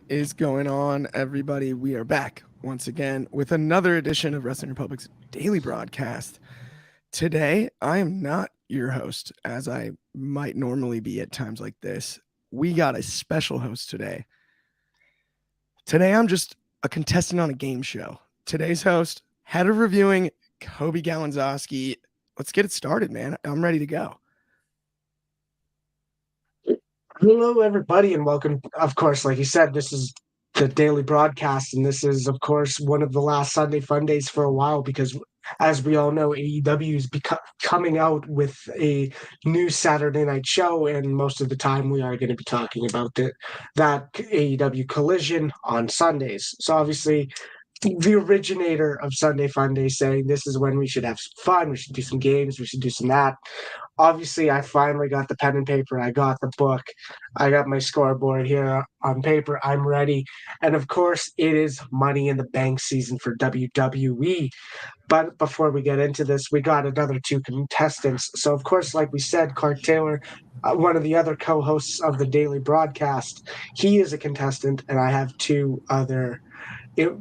Is going on, everybody? We are back once again with another edition of Wrestling Republic's daily broadcast. Today, I am not your host, as I might normally be at times like this. We got a special host today. Today, I'm just a contestant on a game show. Today's host, head of reviewing, Coby Galenzoski. Let's get it started, man. I'm ready to go. Hello, everybody, and welcome. Of course, like you said, this is the daily broadcast, and this is, of course, one of the last Sunday fun days for a while because, as we all know, AEW is coming out with a new Saturday night show, and most of the time we are going to be talking about that AEW Collision on Sundays. So, obviously, the originator of Sunday Fun Day saying this is when we should have some fun, we should do some games, we should do some that. Obviously, I finally got the pen and paper. I got the book. I got my scoreboard here on paper. I'm ready. And of course, it is Money in the Bank season for WWE. But before we get into this, we got another two contestants. So, of course, like we said, Clark Taylor, one of the other co hosts of the daily broadcast, he is a contestant. And I have two other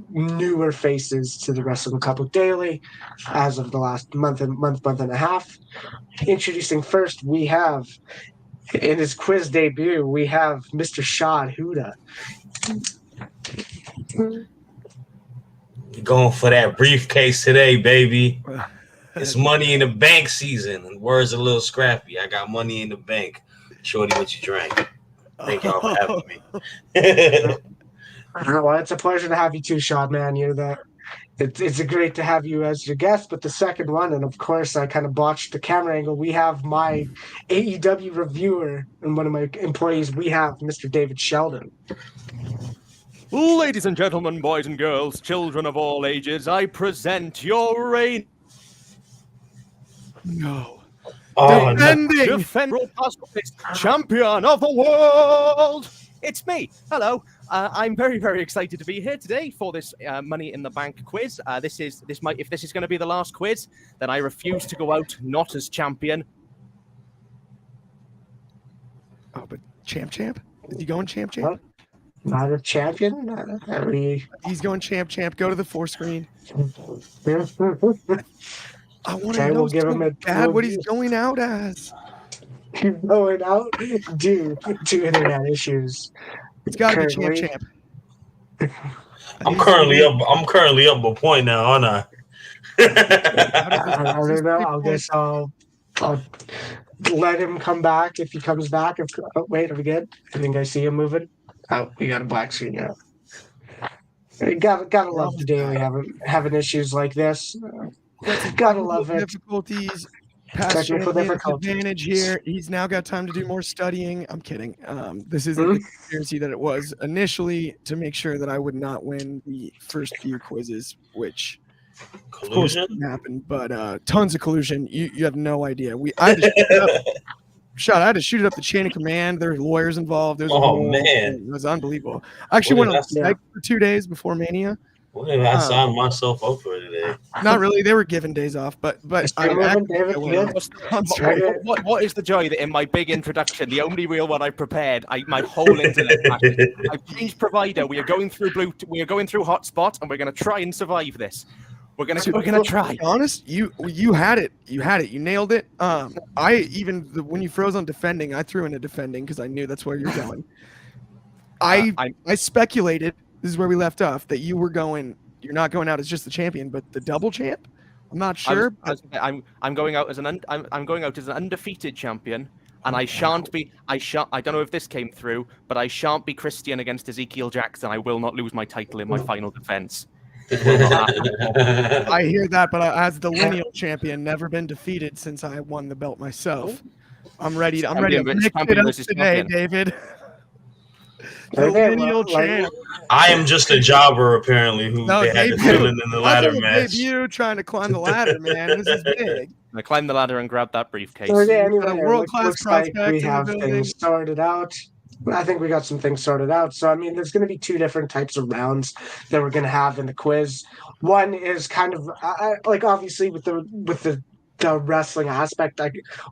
newer faces to the Wrestling Republic Daily as of the last month and a half. Introducing first, we have in his quiz debut, we have Mr. Shad Huda. Going for that briefcase today, baby. It's Money in the Bank season, and words a little scrappy. I got money in the bank. Shorty, what you drank? Thank y'all for having me. Well, it's a pleasure to have you too, Shad, man. It's great to have you as your guest, but the second one, and of course I kind of botched the camera angle, we have my AEW reviewer and one of my employees, we have Mr. David Sheldon. Ladies and gentlemen, boys and girls, children of all ages, I present your reign. No. Defending champion of the world. It's me. Hello. I'm very, very excited to be here today for this Money in the Bank quiz. If this is going to be the last quiz, then I refuse to go out not as champion. Oh, but champ? Is he going champ? Not a champion? He's going champ. Go to the 4 screen. I want to know what he's going out as. Going out due to internet issues. It's got to be champ. I'm currently up a point now, aren't I? I don't know. I guess I'll let him come back if he comes back. Wait, are we good? I think I see him moving. Oh, we got a black screen now. Gotta love the daily having issues like this. Gotta love it. Difficulties. Technical advantage here. He's now got time to do more studying. I'm kidding. This isn't the conspiracy that it was initially to make sure that I would not win the first few quizzes, which of course didn't happen. But tons of collusion. You have no idea. I had to shoot it up the chain of command. There's lawyers involved. Man, it was unbelievable. I actually went on strike for 2 days before Mania. I signed myself up for today. Not really. They were given days off, but what is the joy that in my big introduction, the only real one I prepared, my whole internet I've changed provider. We are going through hotspot, and we're going to try and survive this. We're gonna try. To be honest, you had it. You nailed it. When you froze on defending, I threw into defending because I knew that's where you're going. I speculated. This is where we left off. That you're not going out as just the champion, but the double champ. I'm not sure. I'm going out as an undefeated champion, and I shan't be. I don't know if this came through, but I shan't be Christian against Ezekiel Jackson. I will not lose my title in my final defense. I hear that, but as the lineal champion, never been defeated since I won the belt myself. I'm ready to mix it up today, David. I am just a jobber, apparently, who they had to fill in the ladder match. You trying to climb the ladder, man. This is big. I climbed the ladder and grabbed that briefcase. World-class prospect. We have things sorted out. I think we got some things sorted out. So, I mean, there's going to be 2 different types of rounds that we're going to have in the quiz. One is kind of obviously with the wrestling aspect,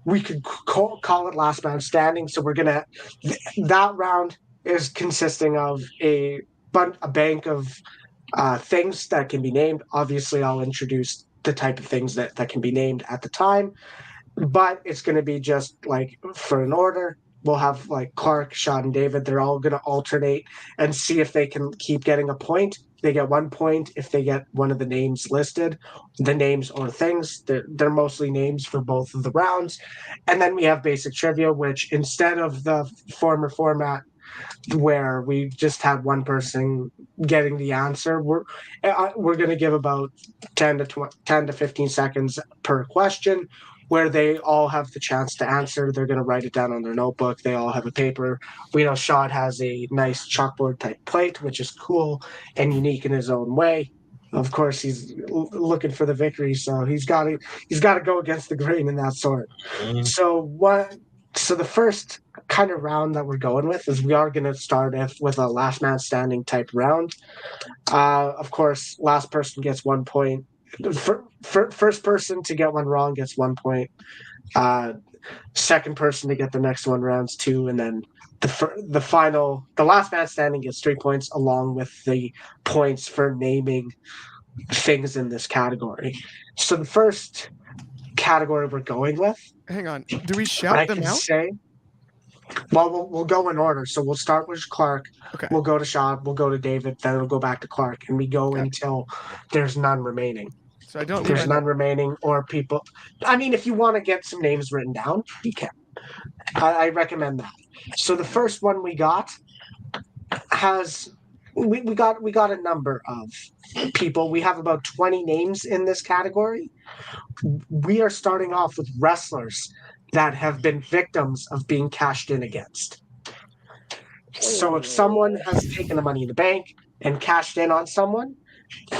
we could call it last man standing. So we're going to that round is consisting of a bank of things that can be named. Obviously, I'll introduce the type of things that can be named at the time, but it's going to be just like for an order. We'll have like Clark, Shad, and David. They're all going to alternate and see if they can keep getting a point. They get 1 point if they get one of the names listed, the names or things. They're mostly names for both of the rounds. And then we have basic trivia, which instead of the former format where we just had one person getting the answer, we're going to give about 10 to 15 seconds per question where they all have the chance to answer. They're going to write it down on their notebook. They all have a paper. We know Shad has a nice chalkboard type plate, which is cool and unique in his own way. Of course, he's looking for the victory, so he's got to go against the grain in that sort. Mhm. So the first kind of round that we're going with is we are going to start with a last man standing type round. Of course, last person gets 1 point. First person to get one wrong gets 1 point. Second person to get the next one rounds 2, and then the last man standing gets 3 points along with the points for naming things in this category. So the first category we're going with. Hang on. Do we shout them out? Well, we'll go in order. So we'll start with Clark. Okay. We'll go to Shad. We'll go to David. Then we'll go back to Clark, and we go until there's none remaining. So I don't. There's none remaining, or people. I mean, if you want to get some names written down, you can. I recommend that. So the first one we got has we got a number of people. We have about 20 names in this category. We are starting off with wrestlers that have been victims of being cashed in against. So if someone has taken the Money in the Bank and cashed in on someone,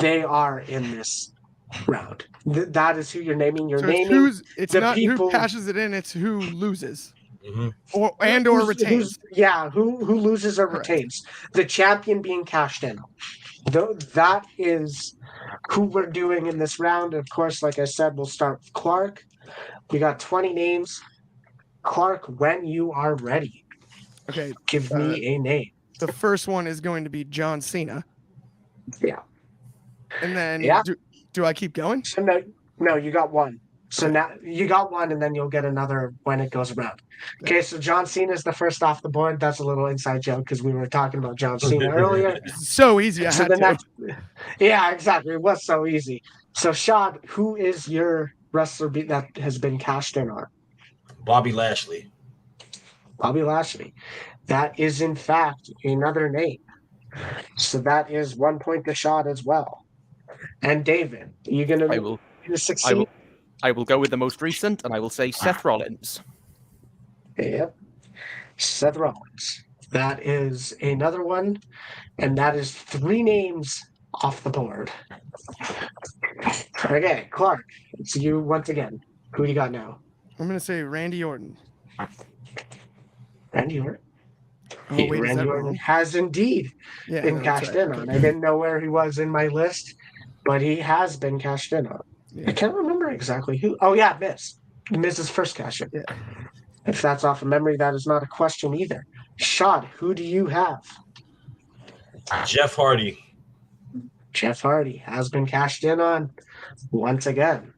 they are in this round. That is who you're naming. You're naming. It's not who cashes it in; it's who loses, Mhm. or retains. Who loses or retains. The champion being cashed in. That is who we're doing in this round. Of course, like I said, we'll start with Clark. We got 20 names. Clark, when you are ready, okay, give me a name. The first one is going to be John Cena. Yeah. And then do I keep going? So no, you got one. So now you got one, and then you'll get another when it goes around. Okay, so John Cena is the first off the board. That's a little inside joke because we were talking about John Cena earlier. So easy. Yeah, exactly. It was so easy. So Shad, who is your wrestler that has been cashed in on? Bobby Lashley. Bobby Lashley. That is in fact another name. So that is 1 point to Shad as well. And David, are you gonna succeed? I will go with the most recent, and I will say Seth Rollins. Yep. Seth Rollins. That is another one, and that is 3 names off the board. Okay, Clark, it's you once again. Who do you got now? I'm going to say Randy Orton. Randy Orton? Oh, wait, Randy Orton has indeed been cashed in on. I didn't know where he was in my list, but he has been cashed in on. Yeah. I can't remember exactly who. Oh, yeah, Miz. Miz's first cash in. Yeah. If that's off of memory, that is not a question either. Shad, who do you have? Jeff Hardy. Jeff Hardy has been cashed in on once again.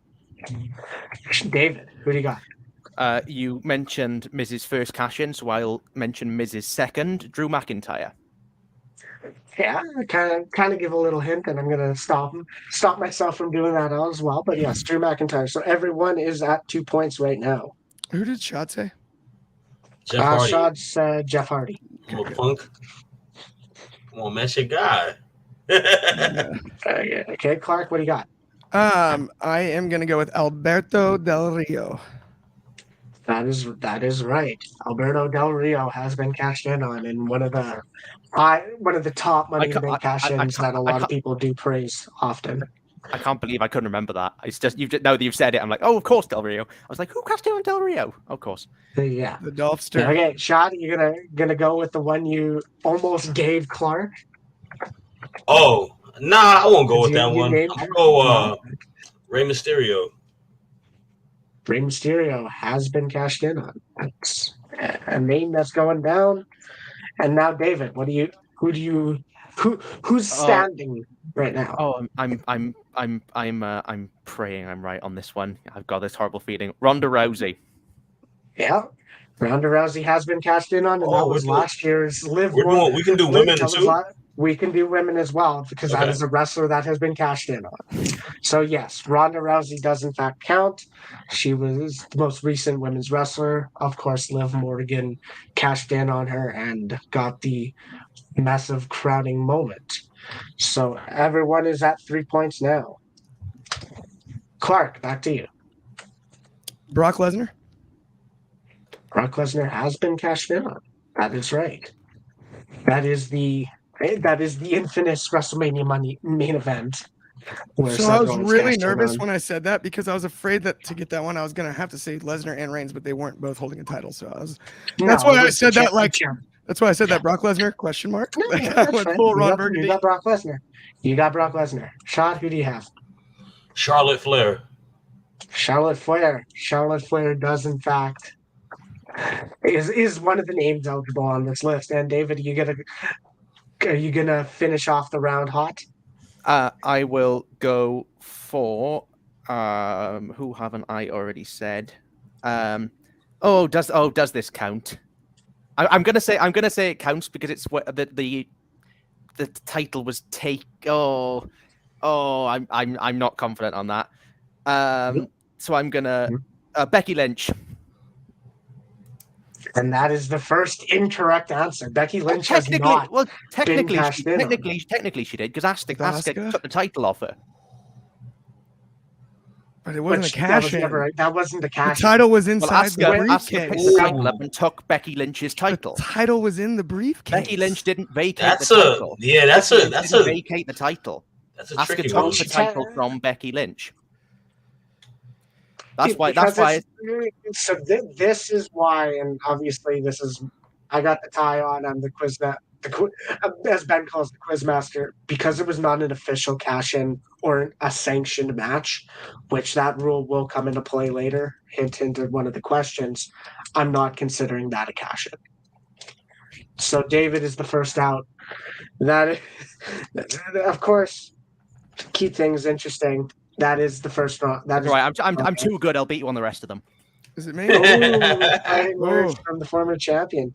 David, who do you got? You mentioned Miz's first cash in, so I'll mention Miz's second, Drew McIntyre. Yeah, kind of give a little hint, and I'm going to stop myself from doing that as well. But yes, Drew McIntyre. So everyone is at 2 points right now. Who did Shad say? Jeff Hardy. Shad said Jeff Hardy. I'm a punk. Come on, man, that's your guy. Okay, Clark, what do you got? I am going to go with Alberto Del Rio. That is right. Alberto Del Rio has been cashed in on, and one of the top Money in the Bank cash-ins that a lot of people do praise often. I can't believe I couldn't remember that. It's just now that you've said it, I'm like, oh, of course, Del Rio. I was like, who cashed in on Del Rio? Of course. Yeah. The Dolph Sturm. Okay, Shad, you're gonna go with the one you almost gave Clark? Oh, nah, I won't go with that one. I'll go Rey Mysterio. Rey Mysterio has been cashed in on. That's a name that's going down. And now, David, who's standing right now? Oh, I'm praying I'm right on this one. I've got this horrible feeling. Ronda Rousey. Yeah. Ronda Rousey has been cashed in on, and that was last year's Live. We can do women too. We can do women as well, because that is a wrestler that has been cashed in on. So yes, Ronda Rousey does in fact count. She was the most recent women's wrestler. Of course, Liv Morgan cashed in on her and got the massive crowning moment. So everyone is at 3 points now. Clark, back to you. Brock Lesnar. Brock Lesnar has been cashed in on. That is right. That is the infamous WrestleMania main event. So I was really nervous when I said that, because I was afraid that to get that one I was gonna have to say Lesnar and Reigns, but they weren't both holding a title. So that's why I said that. That's why I said that. Brock Lesnar ? No, you got Brock Lesnar. You got Brock Lesnar. Shad, who do you have? Charlotte Flair. Charlotte Flair does in fact is one of the names eligible on this list. And David, are you gonna finish off the round hot? I will go for who haven't I already said? Does this count? I'm gonna say it counts because it's what the title was I'm not confident on that. So I'm gonna Becky Lynch. And that is the first incorrect answer. Becky Lynch has not. Well, technically she did, because Asuka took the title off her. But it wasn't a cash in. That wasn't a cash. The title was inside the briefcase. Asuka picked the title up and took Becky Lynch's title. The title was in the briefcase. Becky Lynch didn't vacate the title. Vacate the title. That's a Asuka tricky took one. the title from Becky Lynch. That's why. So this is why, and obviously this is. I got the tie on. I'm the quiz that as Ben calls the quizmaster, because it was not an official cash-in or a sanctioned match, which that rule will come into play later. Hint at one of the questions. I'm not considering that a cash-in. So David is the first out. That, of course, to keep things interesting. That is the first round. That's right. I'm too good. I'll beat you on the rest of them. Is it me? Fighting words from the former champion.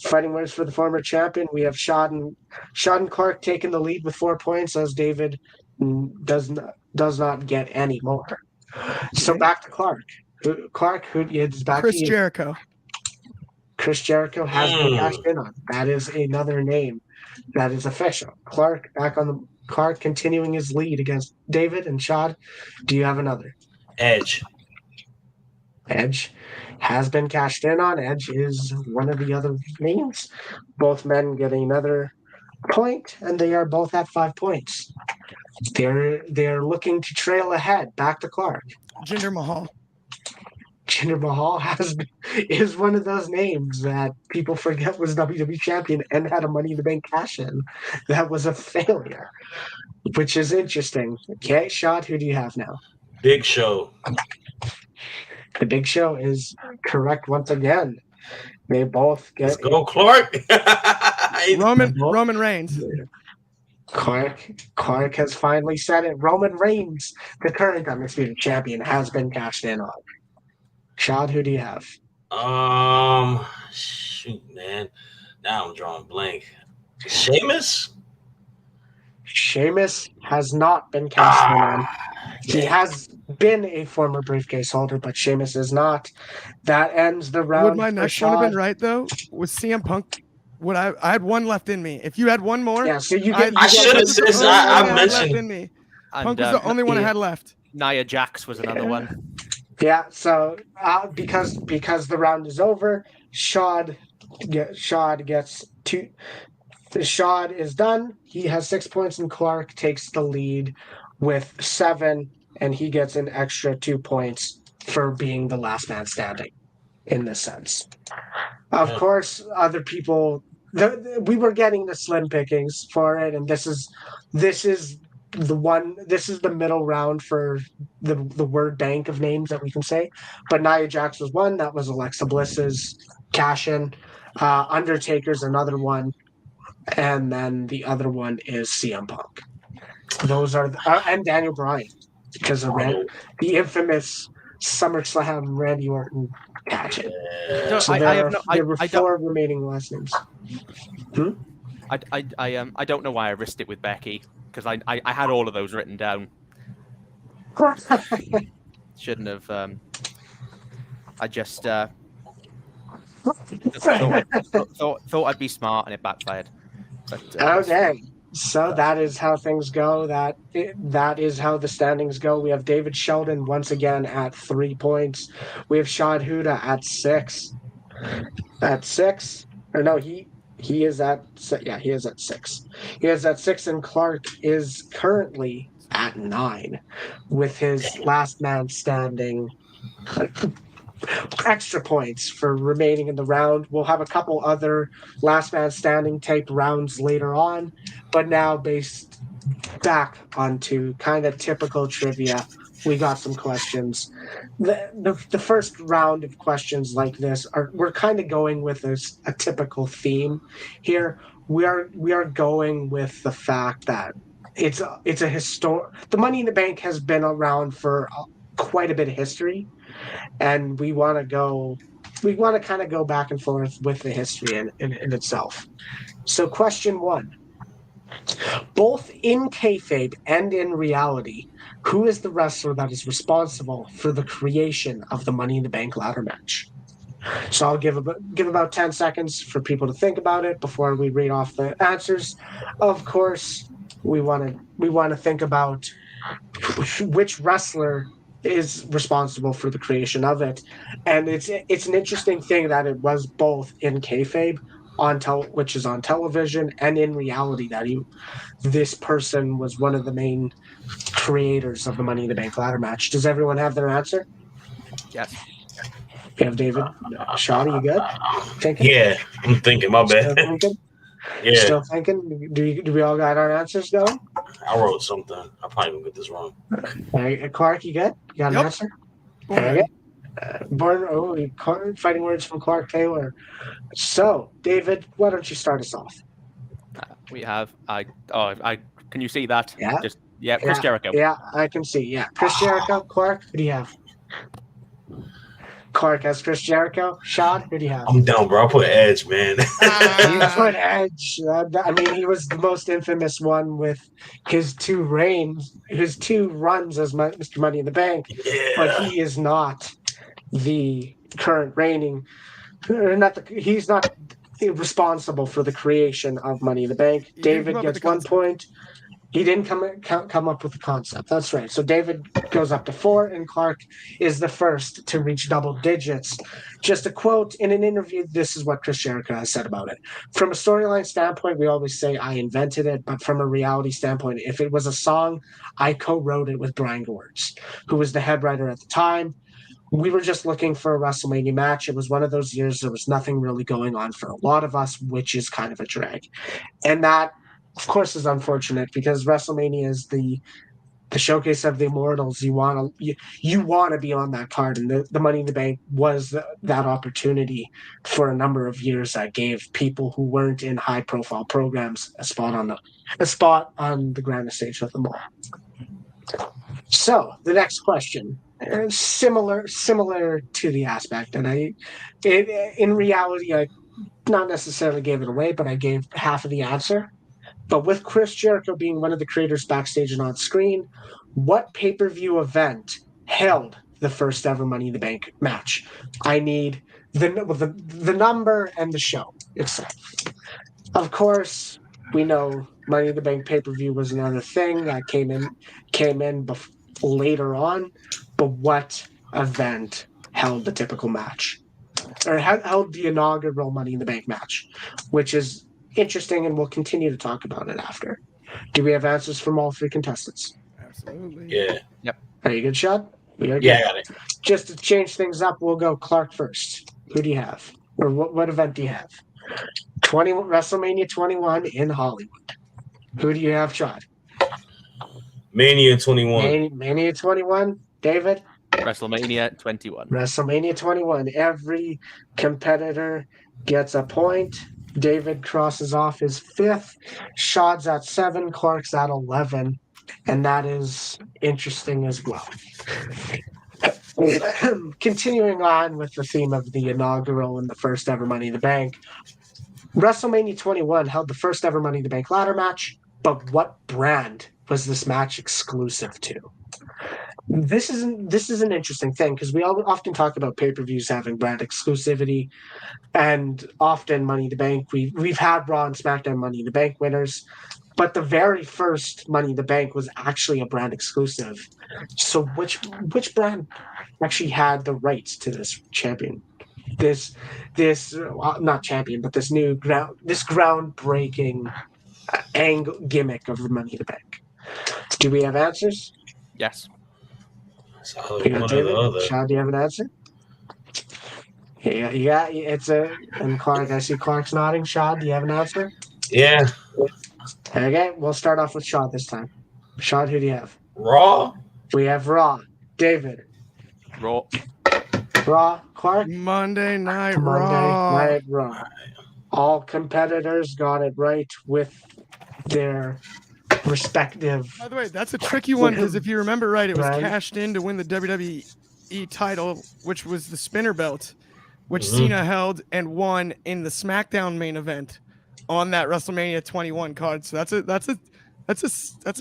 Fighting words for the former champion. We have Shad and Clark taking the lead with 4 points, as David does not get any more. So back to Clark. Clark, who is back Chris to you. Jericho. Chris Jericho has been cashed in on. That is another name that is official. Clark continuing his lead against David and Shad. Do you have another? Edge has been cashed in on. Edge is one of the other names. Both men getting another point, and they are both at 5 points. They're looking to trail ahead. Back to Clark. Jinder Mahal. Jinder Mahal is one of those names that people forget was WWE champion and had a Money in the Bank cash in. That was a failure, which is interesting. Okay, Shad, who do you have now? Big Show. The Big Show is correct once again. They both get. Let's go, Clark. Roman Reigns. Clark has finally said it. Roman Reigns, the current undisputed champion, has been cashed in on. Shad, who do you have? Shoot, man. Now I'm drawing blank. Sheamus has not been cashed in on. He has been a former briefcase holder, but Sheamus is not. That ends the round. Would my next one have been right though? Was CM Punk? I had one left in me. If you had one more, yeah. So you get. I should have said. I mentioned. In me. Punk was the only one I had left. Nia Jax was another one. Yeah. So because the round is over, Shad gets 2. Shad is done. He has 6 points, and Clark takes the lead with 7, and he gets an extra 2 points for being the last man standing. In this sense, of course, other people. We were getting the slim pickings for it, and this is the one. This is the middle round for the word bank of names that we can say. But Nia Jax was one. That was Alexa Bliss's cash in. Undertaker's another one, and then the other one is CM Punk. Those are and Daniel Bryan, because of the infamous SummerSlam Randy Orton match. No, So there were four remaining last names. I don't know why I risked it with Becky, because I had all of those written down. Shouldn't have. I just thought I'd be smart, and it backfired. But, okay, so that is how things go. That is how the standings go. We have David Sheldon once again at 3 points. We have Shad Huda at 6. At 6, or no, he is at he is at 6. He is at 6, and Clark is currently at 9, with his last man standing. Extra points for remaining in the round. We'll have a couple other last man standing type rounds later on, but now based back onto kind of typical trivia, we got some questions. The first round of questions like this we're kind of going with a typical theme here. We are going with the fact that it's a the Money in the Bank has been around for quite a bit of history, and we want to kind of go back and forth with the history in itself. So question 1, both in kayfabe and in reality, who is the wrestler that is responsible for the creation of the Money in the Bank ladder match? So I'll give about 10 seconds for people to think about it before we read off the answers. Of course, we want to think about which wrestler is responsible for the creation of it, and it's an interesting thing that it was both in kayfabe which is on television, and in reality that this person was one of the main creators of the Money in the Bank ladder match. Does everyone have their answer? Yes. You have David. Sean, you good? Thinking? Yeah, I'm thinking. My bad. Still thinking? Yeah. Still thinking? Do we all got our answers going? I wrote something. I probably gonna get this wrong. Clark, you good? You got an answer? Fighting words from Clark Taylor. So, David, why don't you start us off? We have can you see that? Yeah. Chris Jericho. Yeah, I can see. Yeah, Chris Jericho. Clark, who do you have? Clark has Chris Jericho. Shad, who do you have? I'm down, bro. I put Edge, man. You put Edge. I mean, he was the most infamous one with his 2 runs as Mr. Money in the Bank. Yeah. But he is not the current reigning. He's not responsible for the creation of Money in the Bank. David gets 1 point. He didn't come up with the concept. That's right. So David goes up to 4, and Clark is the first to reach double digits. Just a quote in an interview, this is what Chris Jericho has said about it. From a storyline standpoint, we always say I invented it, but from a reality standpoint, if it was a song, I co-wrote it with Brian Gewirtz, who was the head writer at the time. We were just looking for a WrestleMania match. It was one of those years there was nothing really going on for a lot of us, which is kind of a drag. And that, of course, is unfortunate because WrestleMania is the showcase of the immortals. You want to be on that card, and the Money in the Bank was that opportunity for a number of years that gave people who weren't in high profile programs a spot on the grandest stage of them all. So the next question, similar to the aspect, and in reality I not necessarily gave it away, but I gave half of the answer. But with Chris Jericho being one of the creators backstage and on screen, what pay-per-view event held the first ever Money in the Bank match? I need the number and the show itself. Of course, we know Money in the Bank pay-per-view was another thing that came in later on. But what event held the typical match, or held the inaugural Money in the Bank match, which is interesting, and we'll continue to talk about it after. Do we have answers from all 3 contestants? Absolutely. Yeah. Yep. Are you good, Shad? Yeah, I got it. Just to change things up, we'll go Clark first. Who do you have? Or what event do you have? WrestleMania 21 in Hollywood. Who do you have, Shad? Mania 21. Mania 21. David? WrestleMania 21. WrestleMania 21. Every competitor gets a point. David crosses off his 5th. Shad's at 7. Clark's at 11. And that is interesting as well. Continuing on with the theme of the inaugural and the first ever Money in the Bank, WrestleMania 21 held the first ever Money in the Bank ladder match, but what brand was this match exclusive to? This is an interesting thing because we often talk about pay-per-views having brand exclusivity, and often Money in the Bank. We've had Raw and SmackDown Money in the Bank winners, but the very first Money in the Bank was actually a brand exclusive. So which brand actually had the rights to this champion? This not champion, but this groundbreaking gimmick of the Money in the Bank. Do we have answers? Yes. So one or the other. Shad, do you have an answer? Yeah, it's and Clark. I see Clark's nodding. Shad, do you have an answer? Yeah. Okay, we'll start off with Shad this time. Shad, who do you have? Raw. We have Raw. David. Raw. Raw. Clark. Monday Night Raw. Monday Night Raw. All competitors got it right with their respective. By the way, that's a tricky one because if you remember right, it was Right. cashed in to win the WWE title, which was the spinner belt, which Cena held and won in the SmackDown main event on that WrestleMania 21 card. So that's a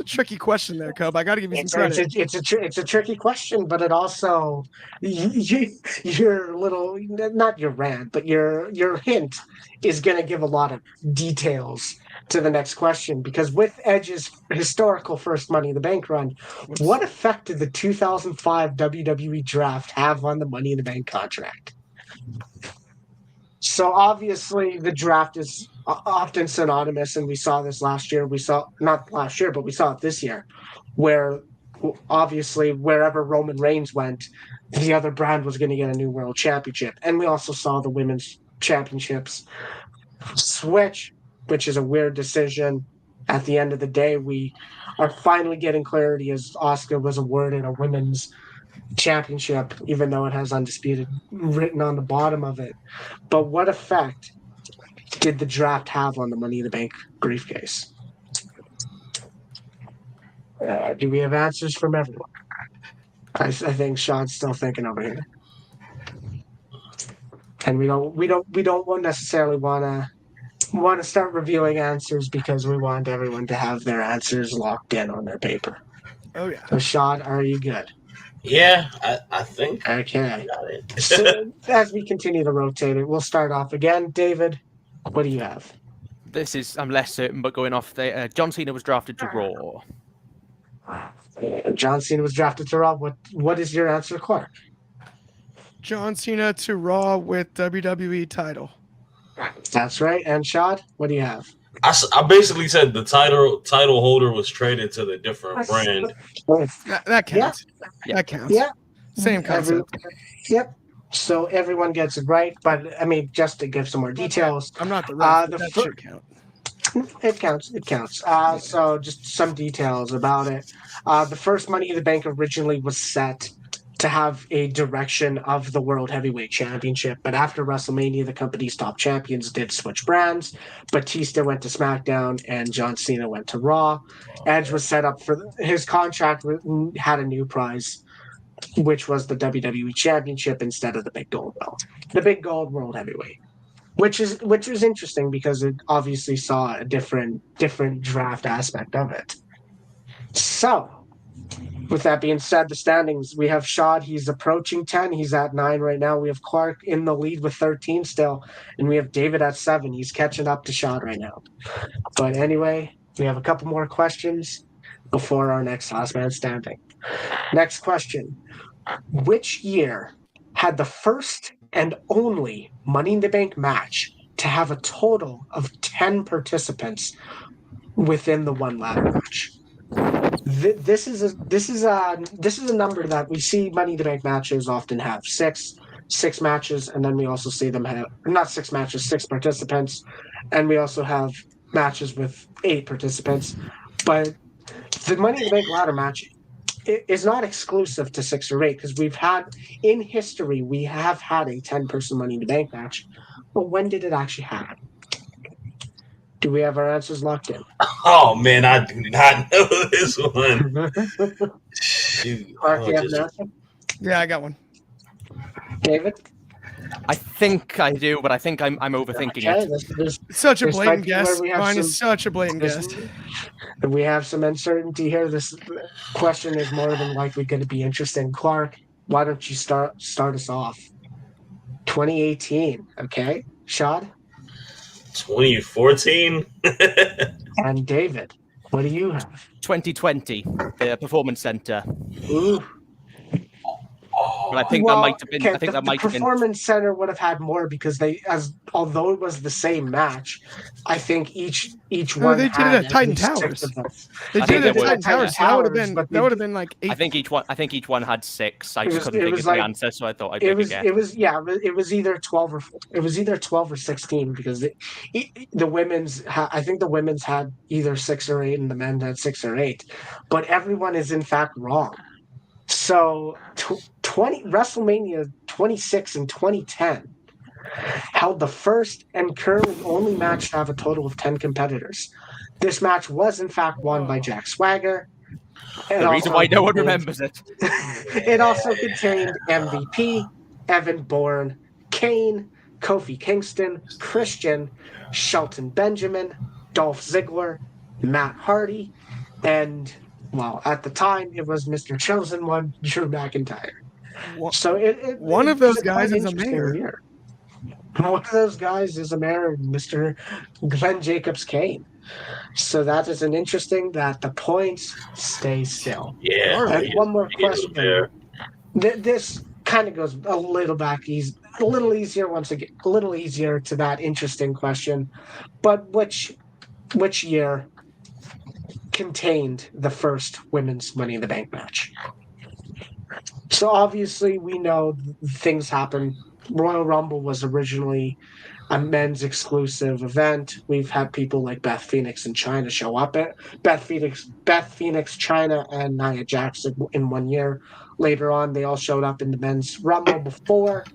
tricky question there, Cub. I got to give you some credit. It's a tricky question, but it also your little, not your rant, but your hint is going to give a lot of details to the next question, because with Edge's historical first Money in the Bank run, what effect did the 2005 WWE draft have on the Money in the Bank contract? So obviously the draft is often synonymous, and we saw this last year. We saw not last year, but we saw it this year, where obviously wherever Roman Reigns went, the other brand was going to get a new world championship. And we also saw the women's championships switch, which is a weird decision. At the end of the day, we are finally getting clarity as Asuka was awarded a women's championship, even though it has undisputed written on the bottom of it. But what effect did the draft have on the Money in the Bank briefcase? Do we have answers from everyone? I think Sean's still thinking over here, and we don't necessarily want to start revealing answers because we want everyone to have their answers locked in on their paper. Oh yeah. So Sean, are you good? Yeah, I think. Okay. Got it. So as we continue to rotate it, we'll start off again. David, what do you have? This is, I'm less certain, but going off, John Cena was drafted to Raw. John Cena was drafted to Raw. What is your answer, Clark? John Cena to Raw with WWE title. That's right. And Shad, what do you have? I basically said the title holder was traded to the different brand. That counts. Yeah. That counts. Yeah. Same concept. Yep. So everyone gets it right, but I mean, just to give some more details. I'm not the ref, but the that fir- should count. It counts. So just some details about it. The first Money in the Bank originally was set to have a direction of the World Heavyweight Championship, but after WrestleMania, the company's top champions did switch brands. Batista went to SmackDown, and John Cena went to Raw. Edge was set up for his contract had a new prize, which was the WWE Championship instead of the big gold belt, the big gold World Heavyweight. Which was interesting because it obviously saw a different draft aspect of it. So, with that being said, the standings, we have Shad, he's approaching 10. He's at 9 right now. We have Clark in the lead with 13 still. And we have David at 7. He's catching up to Shad right now. But anyway, we have a couple more questions before our next last man standing. Next question. Which year had the first and only Money in the Bank match to have a total of 10 participants within the one ladder match? This is a number that we see Money in the Bank matches often have six matches, and then we also see them have not 6 matches, 6 participants, and we also have matches with 8 participants. But the Money in the Bank ladder match is not exclusive to 6 or 8 because we have had a 10-person Money in the Bank match. But when did it actually happen? Do we have our answers locked in? Oh man, I do not know this one. Shoot. Clark, you have an answer? Yeah, I got one. David? I think I do, but I think I'm overthinking it. This Such a this blatant might be where guess. we have Mine some- is such a blatant this- guess. we have some uncertainty here. This question is more than likely going to be interesting. Clark, why don't you start us off? 2018, okay? Shad? 2014. And David, what do you have? 2020, the Performance Center. Ooh. But I think that might have been. I think that might have the been. Performance Center would have had more because although it was the same match, I think each No, one they did it had at Titan least 6 Towers. of them. They I did think it at they Titan would. Towers. So that would have been like 8. I think each one had 6. I just couldn't it think was of like- the answer, so I thought I'd It make was a guess. it was either 12 or 16 because the women's I think the women's had either 6 or 8 and the men had 6 or 8, but everyone is in fact wrong. So 20 WrestleMania 26 in 2010 held the first and currently only match to have a total of 10 competitors. This match was in fact won by Jack Swagger. The reason why no one remembers it. It also contained MVP, Evan Bourne, Kane, Kofi Kingston, Christian, Shelton Benjamin, Dolph Ziggler, Matt Hardy, and, well, at the time, it was Mr. Chosen One, Drew McIntyre. So One of those guys is a mayor. Year. One of those guys is a mayor, Mr. Glenn Jacobs Kane. So that is an interesting that the points stay still. Yeah. And one more question. There. This kind of goes a little back a little easier once again, a little easier to that interesting question. But which year contained the first women's Money in the Bank match? So obviously we know things happen. Royal Rumble was originally a men's exclusive event. We've had people like Beth Phoenix and China show up at Beth Phoenix, China, and Nia Jax in 1 year. Later on, they all showed up in the men's Rumble before,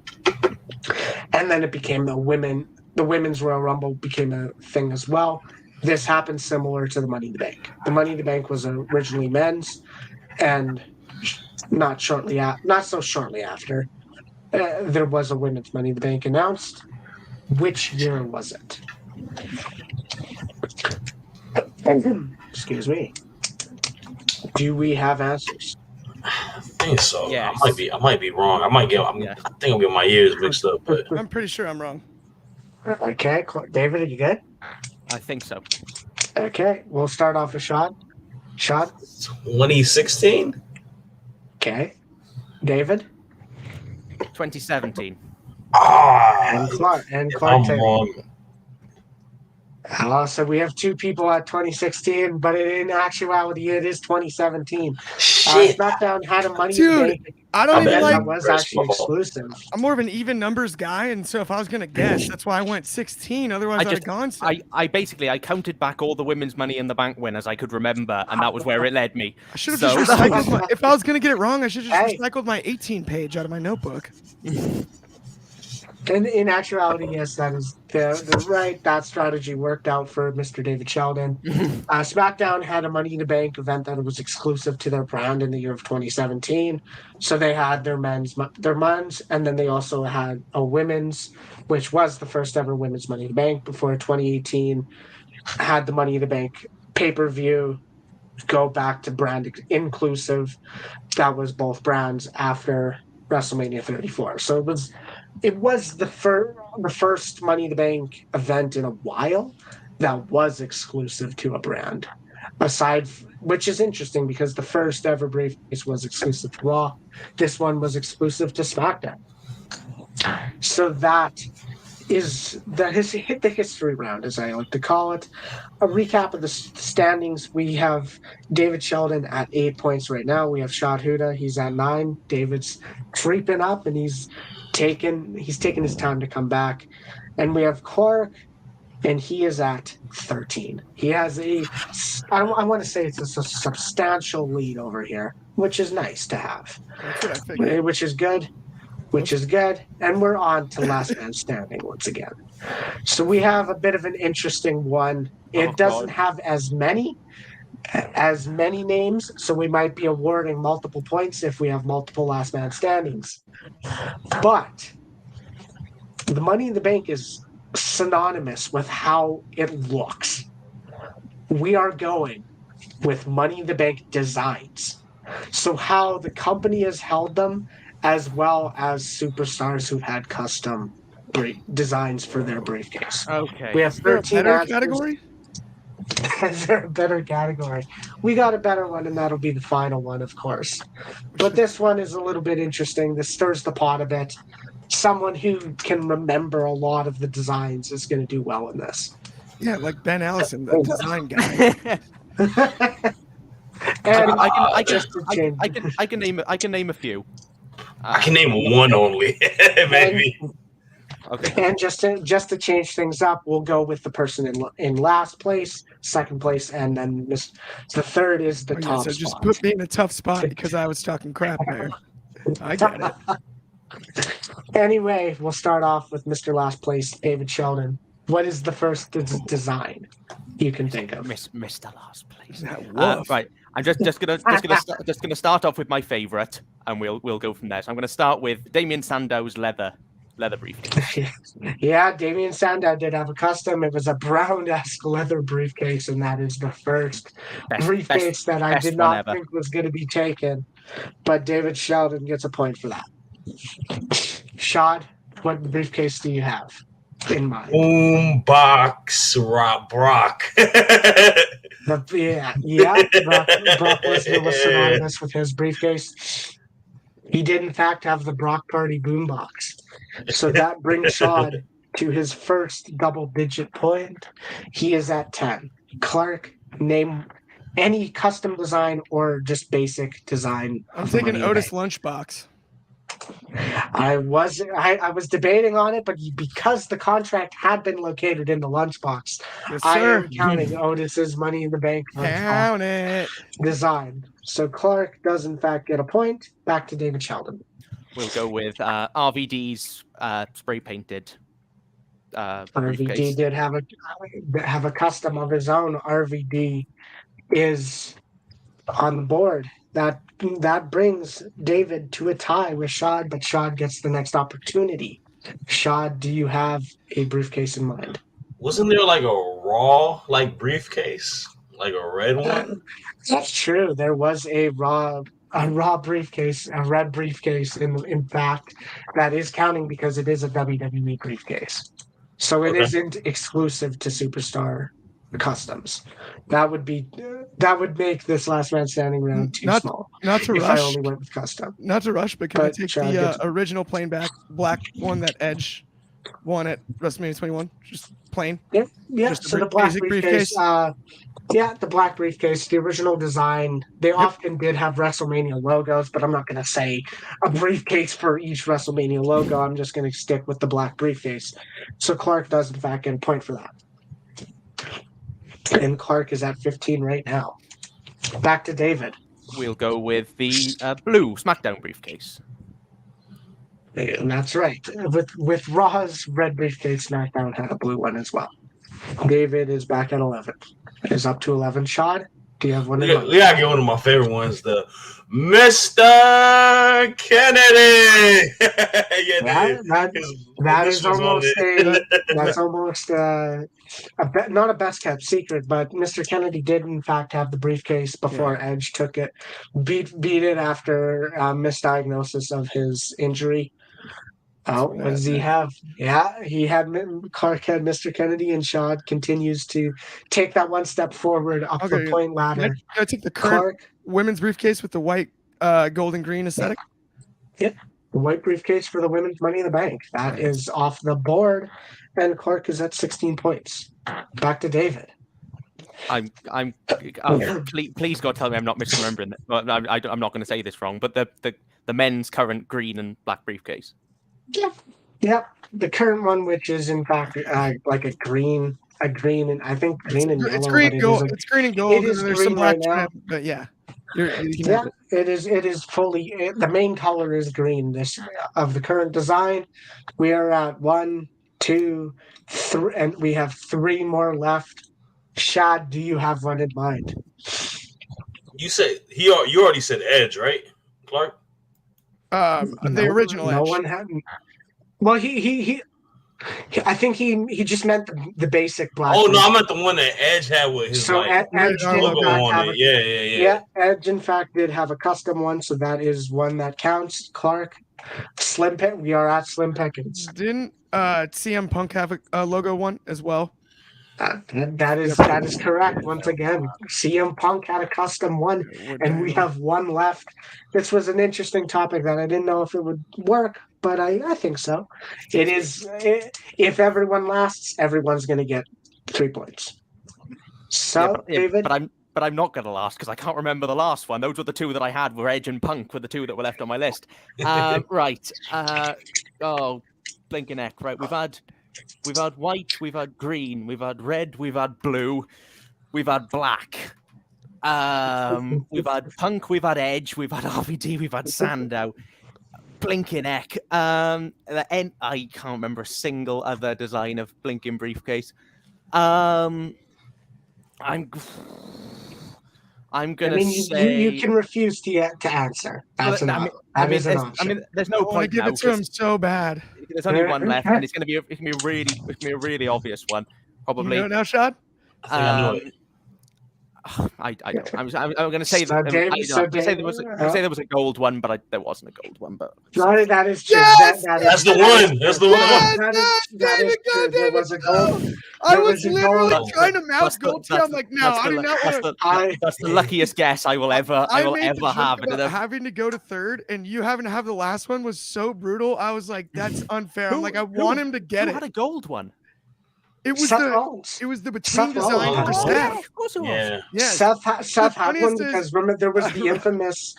and then it became the women's Royal Rumble became a thing as well. This happened similar to the Money in the Bank. The Money in the Bank was originally men's, and not so shortly after, there was a women's Money in the Bank announced. Which year was it? Excuse me. Do we have answers? I think so. Yes. I might be wrong. I think I'll get my ears mixed up. But I'm pretty sure I'm wrong. Okay, David, are you good? I think so. Okay, we'll start off with Shad. Shad? 2016? Okay. David? 2017. And Clark. I'm Taylor. wrong. So we have 2 people at 2016, but in actuality, it is 2017. Shit. SmackDown had a Money in Dude, the Bank I don't I even bet like. that was actually exclusive. I'm more of an even numbers guy, and so if I was gonna guess, that's why I went 16. Otherwise, I'd have gone. I counted back all the women's Money in the Bank winners I could remember, and that was where it led me. I should have So- just recycled if I was gonna get it wrong, I should have just Hey. recycled my 18 page out of my notebook. And in actuality, yes, that is the right. That strategy worked out for Mr. David Sheldon. SmackDown had a Money in the Bank event that was exclusive to their brand in the year of 2017. So they had their men's, and then they also had a women's, which was the first ever women's Money in the Bank before 2018 had the Money in the Bank pay-per-view go back to brand inclusive. That was both brands after WrestleMania 34. So it was the first Money in the Bank event in a while that was exclusive to a brand. Which is interesting because the first ever briefcase was exclusive to Raw. This one was exclusive to SmackDown. So that has hit the history round, as I like to call it. A recap of the standings: we have David Sheldon at 8 points right now. We have Shad Huda, he's at 9. David's creeping up, and he's taken his time to come back. And we have Clark and he is at 13. He has I want to say it's a substantial lead over here, which is nice to have. That's what I figured. Which is good. And we're on to last man standing once again. So we have a bit of an interesting one. It doesn't have as many names, so we might be awarding multiple points if we have multiple last man standings. But the Money in the Bank is synonymous with how it looks. We are going with Money in the Bank designs. So how the company has held them, as well as superstars who've had custom designs for their briefcase. Okay. We have 13 better category. Is there a better category? We got a better one, and that'll be the final one, of course. But this one is a little bit interesting. This stirs the pot a bit. Someone who can remember a lot of the designs is going to do well in this. Yeah, like Ben Allison, the design guy. I can name a few. I can name one only, maybe. Okay. And just to change things up, we'll go with the person in last place, second place, and then the third is the top so spot. just put me in a tough spot because I was talking crap there. I get it. Anyway, we'll start off with Mr. Last Place, David Sheldon. What is the first design you can think of? Mr. Last Place. Right. I'm just gonna start off with my favorite, and we'll go from there. So I'm gonna start with Damien Sandow's leather briefcase. Yeah, Damien Sandow did have a custom. It was a brown-esque leather briefcase, and that is the first briefcase that I did not think was going to be taken. But David Sheldon gets a point for that. Shad, what briefcase do you have in mind? Boombox Brock. Brock Lesnar was synonymous with his briefcase. He did, in fact, have the Brock Party boombox. So that brings Shad to his first double-digit point. He is at 10. Clark, name any custom design or just basic design. I'm thinking Otis Lunchbox. I was debating on it, but because the contract had been located in the lunchbox, Yes, I sir. am counting Otis's Money in the Bank Count it. design. So Clark does in fact get a point. Back to David Sheldon. We'll go with RVD's spray painted. RVD did have a custom of his own. RVD is on the board. That brings David to a tie with Shad, but Shad gets the next opportunity. Shad, do you have a briefcase in mind? Wasn't there like a Raw briefcase, like a red one? That's true. There was a raw briefcase, a red briefcase. In fact, that is counting because it is a WWE briefcase. So it isn't exclusive to Superstar customs. That would make this last man standing round too small. Not to if rush. I only went with custom. Not to rush, but can I take the original plain black one that Edge won at WrestleMania 21? Just plain. Yeah. Just so the black briefcase. The black briefcase, the original design. They often did have WrestleMania logos, but I'm not going to say a briefcase for each WrestleMania logo. I'm just going to stick with the black briefcase. So Clark does in fact get a point for that. And Clark is at 15 right now. Back to David. We'll go with the blue SmackDown briefcase. And that's right. With Raw's red briefcase, SmackDown had a blue one as well. David is back at 11. Is up to 11. Shad, do you have one? We gotta get one of my favorite ones, the Mr. Kennedy. That's almost not a best kept secret, but Mr. Kennedy did in fact have the briefcase before Edge took it, beat it after misdiagnosis of his injury. What does he have? Yeah, Clark had Mr. Kennedy, and Shad continues to take that one step forward up the point ladder. Can I take the current women's briefcase with the white, gold and green aesthetic? Yeah, the white briefcase for the women's Money in the Bank. That is off the board, and Clark is at 16 points. Back to David. Please God, tell me I'm not misremembering. I'm not going to say this wrong, but the men's current green and black briefcase. Yeah. The current one, which is in fact like a green a green and I think green and yellow. It's green but gold. It's green and gold. It is and there's green some black right now. trim, but yeah, you can Yeah, have it. it is. It is fully. The main color is green. This of the current design. We are at 1, 2, 3, and we have 3 more left. Shad, do you have one in mind? You said you already said Edge, right, Clark? The original No Edge. one had. Well, he I think he just meant the basic black. Oh no, I meant the one that Edge had with his So like Edge did logo not on have it. a, Yeah. Edge in fact did have a custom one, so that is one that counts. Clark, Slim Pick. We are at Slim Pickens. Didn't CM Punk have a logo one as well? That is correct. Once again, CM Punk had a custom one, and we have one left. This was an interesting topic that I didn't know if it would work, but I think so. It is. If everyone lasts, everyone's going to get 3 points. So, David. But I'm not going to last because I can't remember the last one. Those were the 2 that I had. Were Edge and Punk were the 2 that were left on my list. Right. Blinking heck. Right. We've had white, we've had green, we've had red, we've had blue, we've had black. We've had Punk, we've had Edge, we've had RVD, we've had Sandow. Blinking heck. I can't remember a single other design of blinking briefcase. I'm gonna say you can refuse to answer. That's enough. There's no I want point to give now. it to him so bad. There's only one left, and it's gonna be a really obvious one. Probably. You know now, Shad? I don't. I'm going to say that. There was a gold one, but there wasn't a gold one. But that is true. Yes! That's the one. That's the one. That is true. There was a gold. I was literally trying to mouth gold. I'm like, no, I do not want to. That's the luckiest guess I will ever have. Having to go to third and you having to have the last one was so brutal. I was like, that's unfair. I'm like, I want him to get it. Who had a gold one? It was the between design for Seth. Of course it was. Yeah. Seth had one because remember there was the infamous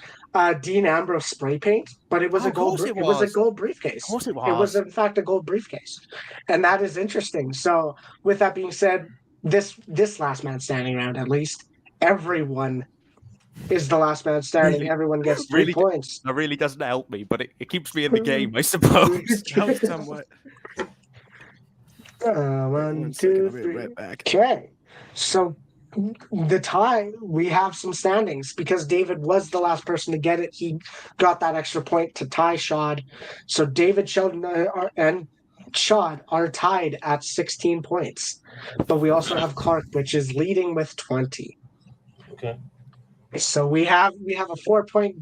Dean Ambrose spray paint, but it was a gold. It was a gold briefcase. Of course it was. It was in fact a gold briefcase, and that is interesting. So with that being said, this last man standing round, at least everyone is the last man standing. Really? Everyone gets 3 points. That really doesn't help me, but it keeps me in the game, I suppose. Helps somewhat. 1, 2, 3. Right back. Okay, so the tie, we have some standings because David was the last person to get it. He got that extra point to tie Shad. So David, Sheldon, and Shad are tied at 16 points. But we also have Clark, which is leading with 20. Okay. So we have a 4-point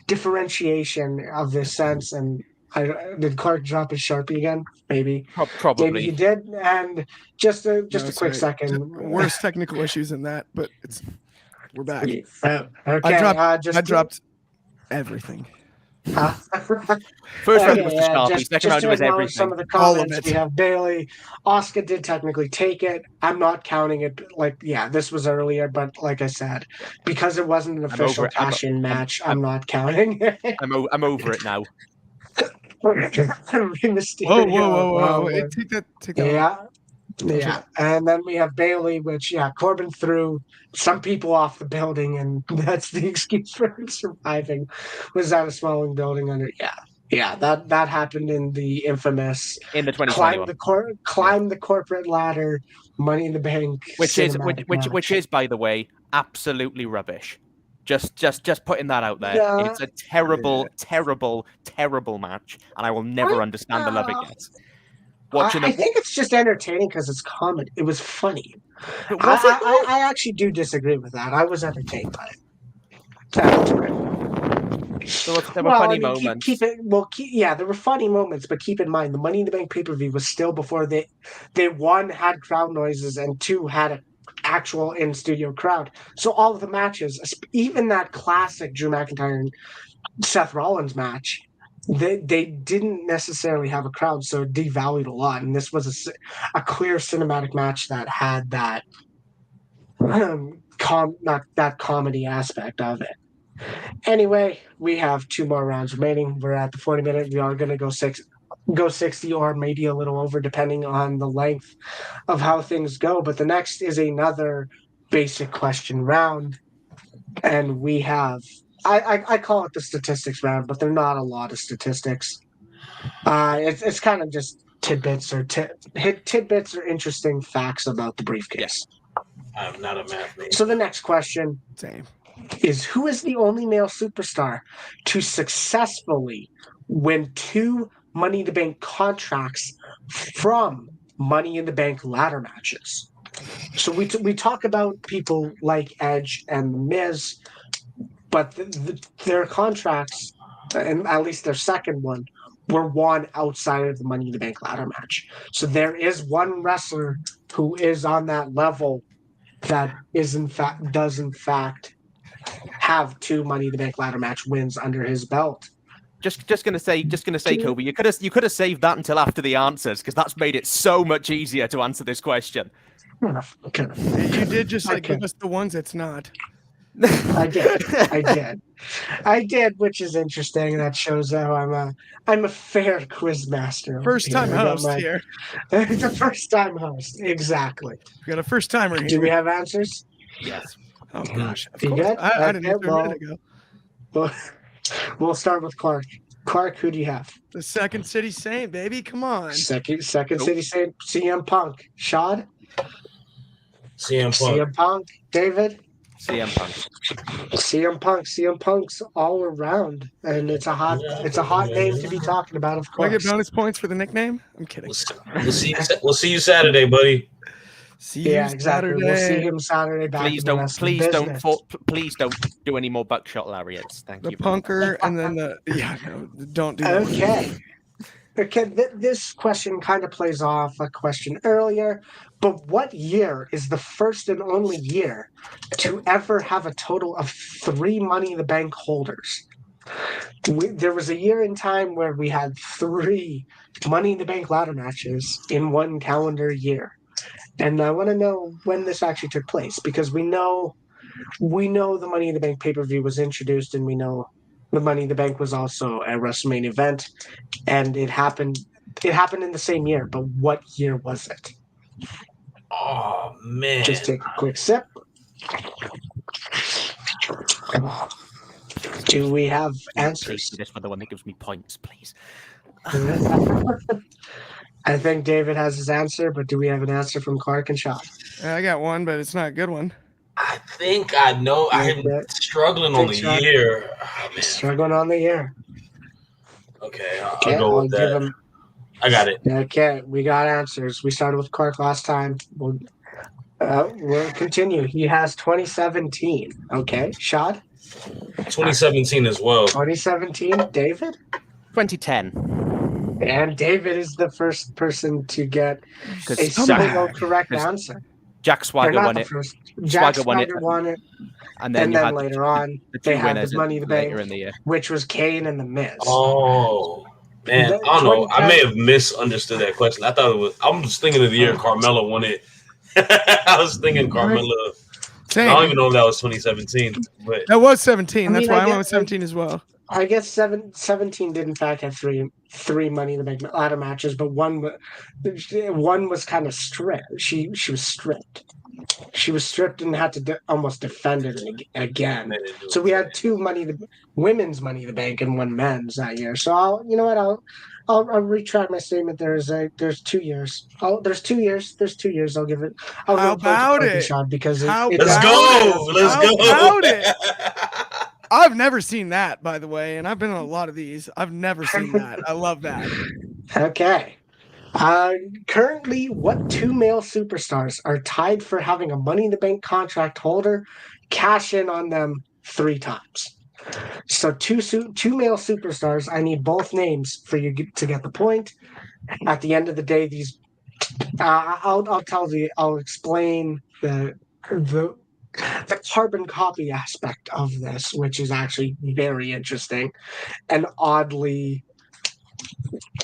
differentiation of this sense, and did Clark drop his Sharpie again? Maybe. Probably. Maybe he did. And just a quick second. Worse technical issues than that, but we're back. Okay. I dropped everything. First round was the Sharpie. Second round was everything. Some of the comments we have Bailey. Oscar did technically take it. I'm not counting it. This was earlier, but like I said, because it wasn't an official cash-in match, I'm not counting it. I'm over it now. Whoa. Take that. Yeah. And then we have Bailey, which, Corbin threw some people off the building, and that's the excuse for him surviving. Was that a smaller building under? Yeah. That happened in the infamous in the 2021. Climb the corporate ladder, Money in the Bank, which is by the way absolutely rubbish. Just putting that out there. Yeah. It's a terrible match, and I will never understand the love it gets. I think it's just entertaining because it's comedy. It was funny. I actually do disagree with that. I was entertained by it. There were funny moments. There were funny moments, but keep in mind the Money in the Bank pay-per-view was still before they one had crowd noises and 2 had an actual in-studio crowd. So all of the matches, even that classic Drew McIntyre and Seth Rollins match, they didn't necessarily have a crowd, so it devalued a lot. And this was a clear cinematic match that had that not that comedy aspect of it. Anyway, we have 2 more rounds remaining. We're at the 40-minute. We are going to go 6. go 60 or maybe a little over, depending on the length of how things go. But the next is another basic question round. And we have, I call it the statistics round, but they're not a lot of statistics. It's kind of just tidbits or interesting facts about the briefcase. I'm not a math major. So the next question is, who is the only male superstar to successfully win 2 Money in the Bank contracts from Money in the Bank ladder matches? So we talk about people like Edge and The Miz, but their contracts, and at least their second one, were won outside of the Money in the Bank ladder match. So there is one wrestler who is on that level that does in fact have 2 Money in the Bank ladder match wins under his belt. Just gonna say, Coby, you could have saved that until after the answers, because that's made it so much easier to answer this question. Okay. You did just give us the ones it's not. I did, which is interesting. That shows how I'm a fair quizmaster. First time host here. The first time host, exactly. We got a first timer here. Do we have answers? Yes. Oh gosh, of You course. good? I didn't answer a minute ago. We'll start with Clark. Clark, who do you have? The Second City Saint, baby. Come on. Second City Saint, CM Punk. Shad? CM Punk. CM Punk. David? CM Punk. CM Punk's all around, and it's a hot name to be talking about. Of Do I course. get bonus points for the nickname? I'm kidding. We'll see you Saturday, buddy. See you exactly. Saturday. We'll see him Saturday. Back Please don't do any more buckshot lariats. Thank The Uh, you. punker and then don't do that. Okay. This question kind of plays off a question earlier, but what year is the first and only year to ever have a total of 3 Money in the Bank holders? There was a year in time where we had 3 Money in the Bank ladder matches in one calendar year. And I want to know when this actually took place, because we know the Money in the Bank pay-per-view was introduced, and we know the Money in the Bank was also a WrestleMania event, and it happened in the same year. But what year was it? Oh man! Just take a quick sip. Do we have answers? This for the one that gives me points, please. I think David has his answer, but do we have an answer from Clark and Shad? I got one, but it's not a good one. I think I know. I'm struggling on the year. Oh, man. Struggling on the year. Okay, I'll go with that. I got it. Okay, we got answers. We started with Clark last time. We'll continue. He has 2017. Okay, Shad? 2017 as well. 2017, David? 2010. And David is the first person to get a single correct answer. Jack Swagger won it. Jack Swagger won it. And then later on, they had the Money in the Bank, in the year, which was Kane and The Miz. Oh, man. I don't know. I may have misunderstood that question. I was thinking of the year Carmella won it. I was thinking Carmella. Same. I don't even know if that was 2017. But that was 17. That's why I went with 17 as well. I guess 17 did in fact have three Money in the Bank ladder matches, but one was kind of stripped. She was stripped. She was stripped and had to almost defend it again. So we had 2 women's Money in the Bank and 1 men's that year. So I'll retract my statement. There's 2 years. There's 2 years. There's 2 years. I'll give it. How about it? Shot because let's go. How about it? I've never seen that, by the way, and I've been in a lot of these. I've never seen that. I love that. Okay. Currently, what 2 male superstars are tied for having a Money in the Bank contract holder cash in on them 3 times? So two male superstars. I need both names for you to get the point. At the end of the day, these I'll explain the carbon copy aspect of this, which is actually very interesting and oddly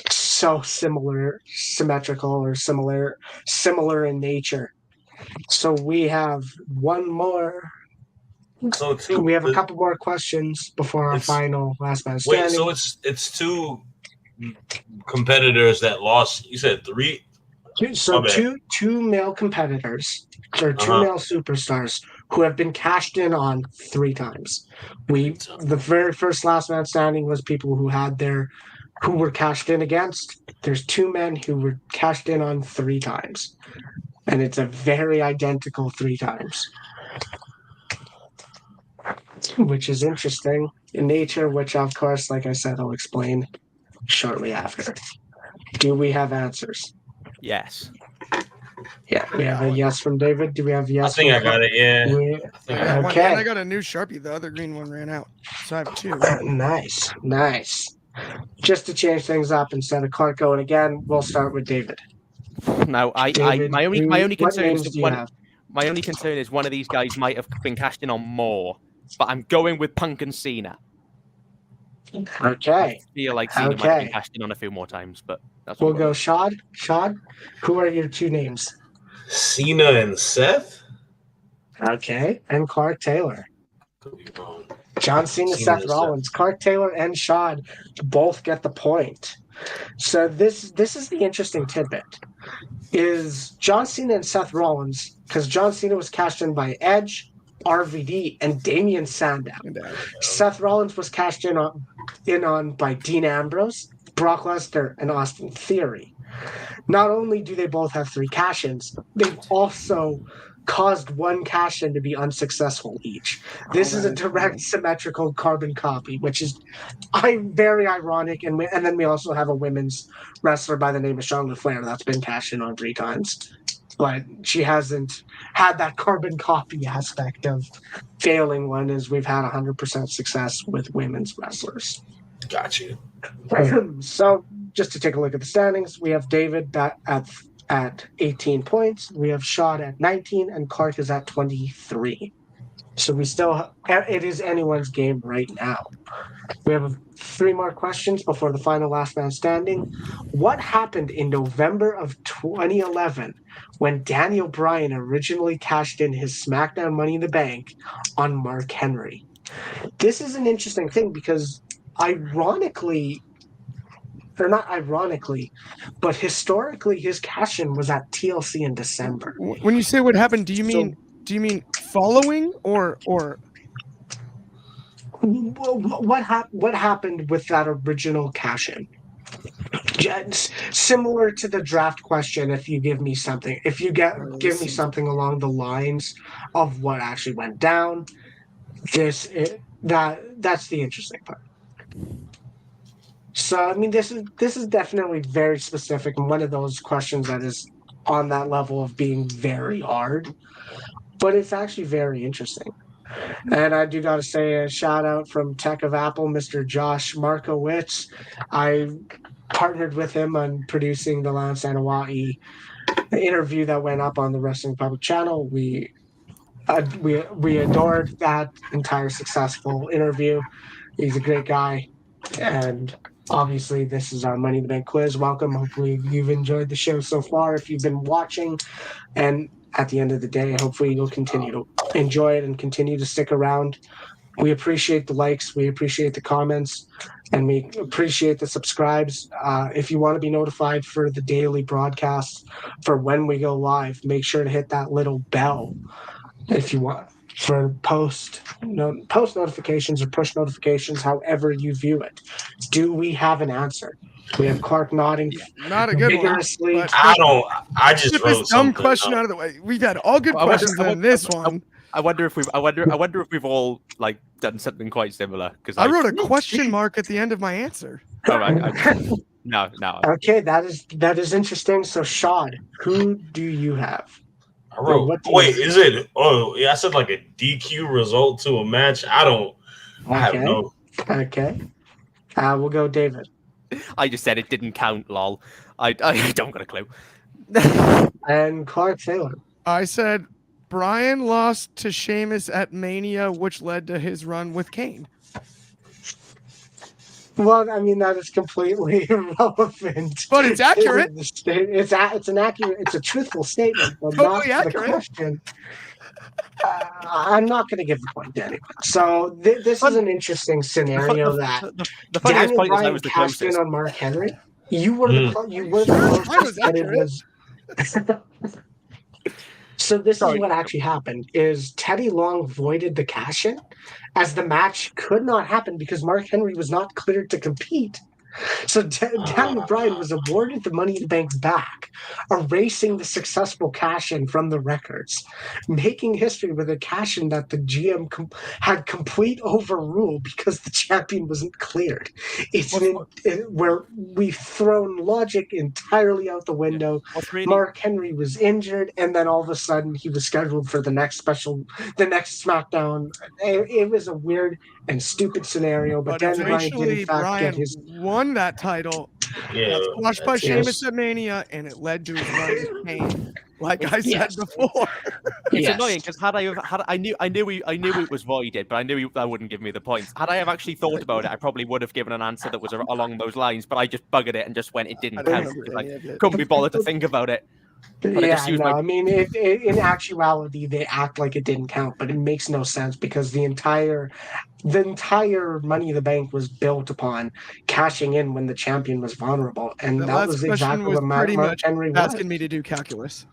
so symmetrical or similar in nature. So we have one more. So we have a couple more questions before our final last man standing. Wait, so it's 2 competitors that lost. You said 3. Two male competitors or 2 male superstars who have been cashed in on 3 times. The very first last man standing was people who were cashed in against. There's 2 men who were cashed in on 3 times, and it's a very identical 3 times, which is interesting in nature. Which, of course, like I said, I'll explain shortly after. Do we have answers? Yes. Yeah, we have a yes from David. Do we have a yes? I think I got it. Yeah. I got one, Okay. and I got a new Sharpie. The other green one ran out, so I have 2. Nice. Just to change things up, instead of Clark going again, we'll start with David. No, David, my only concern names is do you have? my only concern is one of these guys might have been cashed in on more, but I'm going with Punk and Cena. Okay. I feel like Cena might have been cashed in on a few more times, but that's We'll go Shad. Shad, who are your 2 names? Cena and Seth. Okay, and Clark Taylor. Could be wrong. John Cena, Seth Rollins, Clark Taylor, and Shad both get the point. So this is the interesting tidbit: is John Cena and Seth Rollins, because John Cena was cashed in by Edge, RVD, and Damian Sandow. Seth Rollins was cashed in on by Dean Ambrose, Brock Lesnar, and Austin Theory. Not only do they both have 3 cash-ins, they've also caused 1 cash-in to be unsuccessful each. This is a direct symmetrical carbon copy, which is very ironic. And then we also have a women's wrestler by the name of Charlotte Flair that's been cashed in on 3 times. But she hasn't had that carbon copy aspect of failing one, as we've had 100% success with women's wrestlers. Got you. So just to take a look at the standings, we have David at 18 points. We have Shad at 19, and Clark is at 23. So we still it is anyone's game right now. We have 3 more questions before the final last man standing. What happened in November of 2011 when Daniel Bryan originally cashed in his SmackDown Money in the Bank on Mark Henry? This is an interesting thing because but historically his cash-in was at TLC in December. When you say what happened, do you mean following or what happened with that original cash-in? Similar to the draft question, if you give me something me something along the lines of what actually went down, that's the interesting part. So I mean, this is definitely very specific and one of those questions that is on that level of being very hard, but it's actually very interesting. And I do got to say a shout out from Tech of Apple, Mr. Josh Markowitz. I partnered with him on producing the Lance Anawa'i interview that went up on the Wrestling Public channel. We adored that entire successful interview. He's a great guy, and obviously this is our Money in the Bank quiz. Welcome. Hopefully you've enjoyed the show so far if you've been watching, and at the end of the day, hopefully you'll continue to enjoy it and continue to stick around. We appreciate the likes, we appreciate the comments, and we appreciate the subscribes. If you want to be notified for the daily broadcasts for when we go live, make sure to hit that little bell if you want for post notifications or push notifications, however you view it. Do we have an answer? We have Clark nodding not a good vigorously. one. I just get wrote this dumb something question out of the way. We've had all good questions on this one. I wonder if we've all like done something quite similar, because I wrote a question mark at the end of my answer. All right. No. Okay, that is interesting. So Shad, who do you have? I wrote. Wait, is it? Oh, yeah. I said like a DQ result to a match. I have no. Okay. We'll go David. I just said it didn't count. Lol. I don't got a clue. And Clark Taylor. I said Bryan lost to Sheamus at Mania, which led to his run with Kane. Well, I mean, that is completely irrelevant. But it's accurate. It's a truthful statement, but totally not accurate. the question. I'm not going to give the point to anyone. So this is an interesting scenario that The funniest Daniel point is I Bryan was the cashed in closest. on Mark Henry. You were you were the I closest, was and it accurate. was. So this is Sorry. what actually happened: is Teddy Long voided the cash-in, as the match could not happen because Mark Henry was not cleared to compete. So Daniel Bryan was awarded the Money in the Bank back, erasing the successful cash-in from the records, making history with a cash-in that the GM had complete overrule because the champion wasn't cleared. It's where we've thrown logic entirely out the window. What's really Mark Henry was injured, and then all of a sudden he was scheduled for the next SmackDown. It was a weird and stupid scenario, but Daniel Bryan did in eventually fact get Bryan his. won that title. Yeah. Got squashed by Yes. Sheamus at Mania, and it led to his run with Kane. Like I said Yes. before. It's Yes. annoying because I knew it was voided, but I knew that wouldn't give me the points. Had I have actually thought about it, I probably would have given an answer that was along those lines. But I just buggered it and just went, it I didn't don't count remember because any of it. couldn't be bothered to think about it. But I Yeah, just used no, my I mean, in actuality, they act like it didn't count, but it makes no sense because the entire Money in the Bank was built upon cashing in when the champion was vulnerable, and That that last was question exactly was what pretty Mark much Henry was. asking me to do calculus.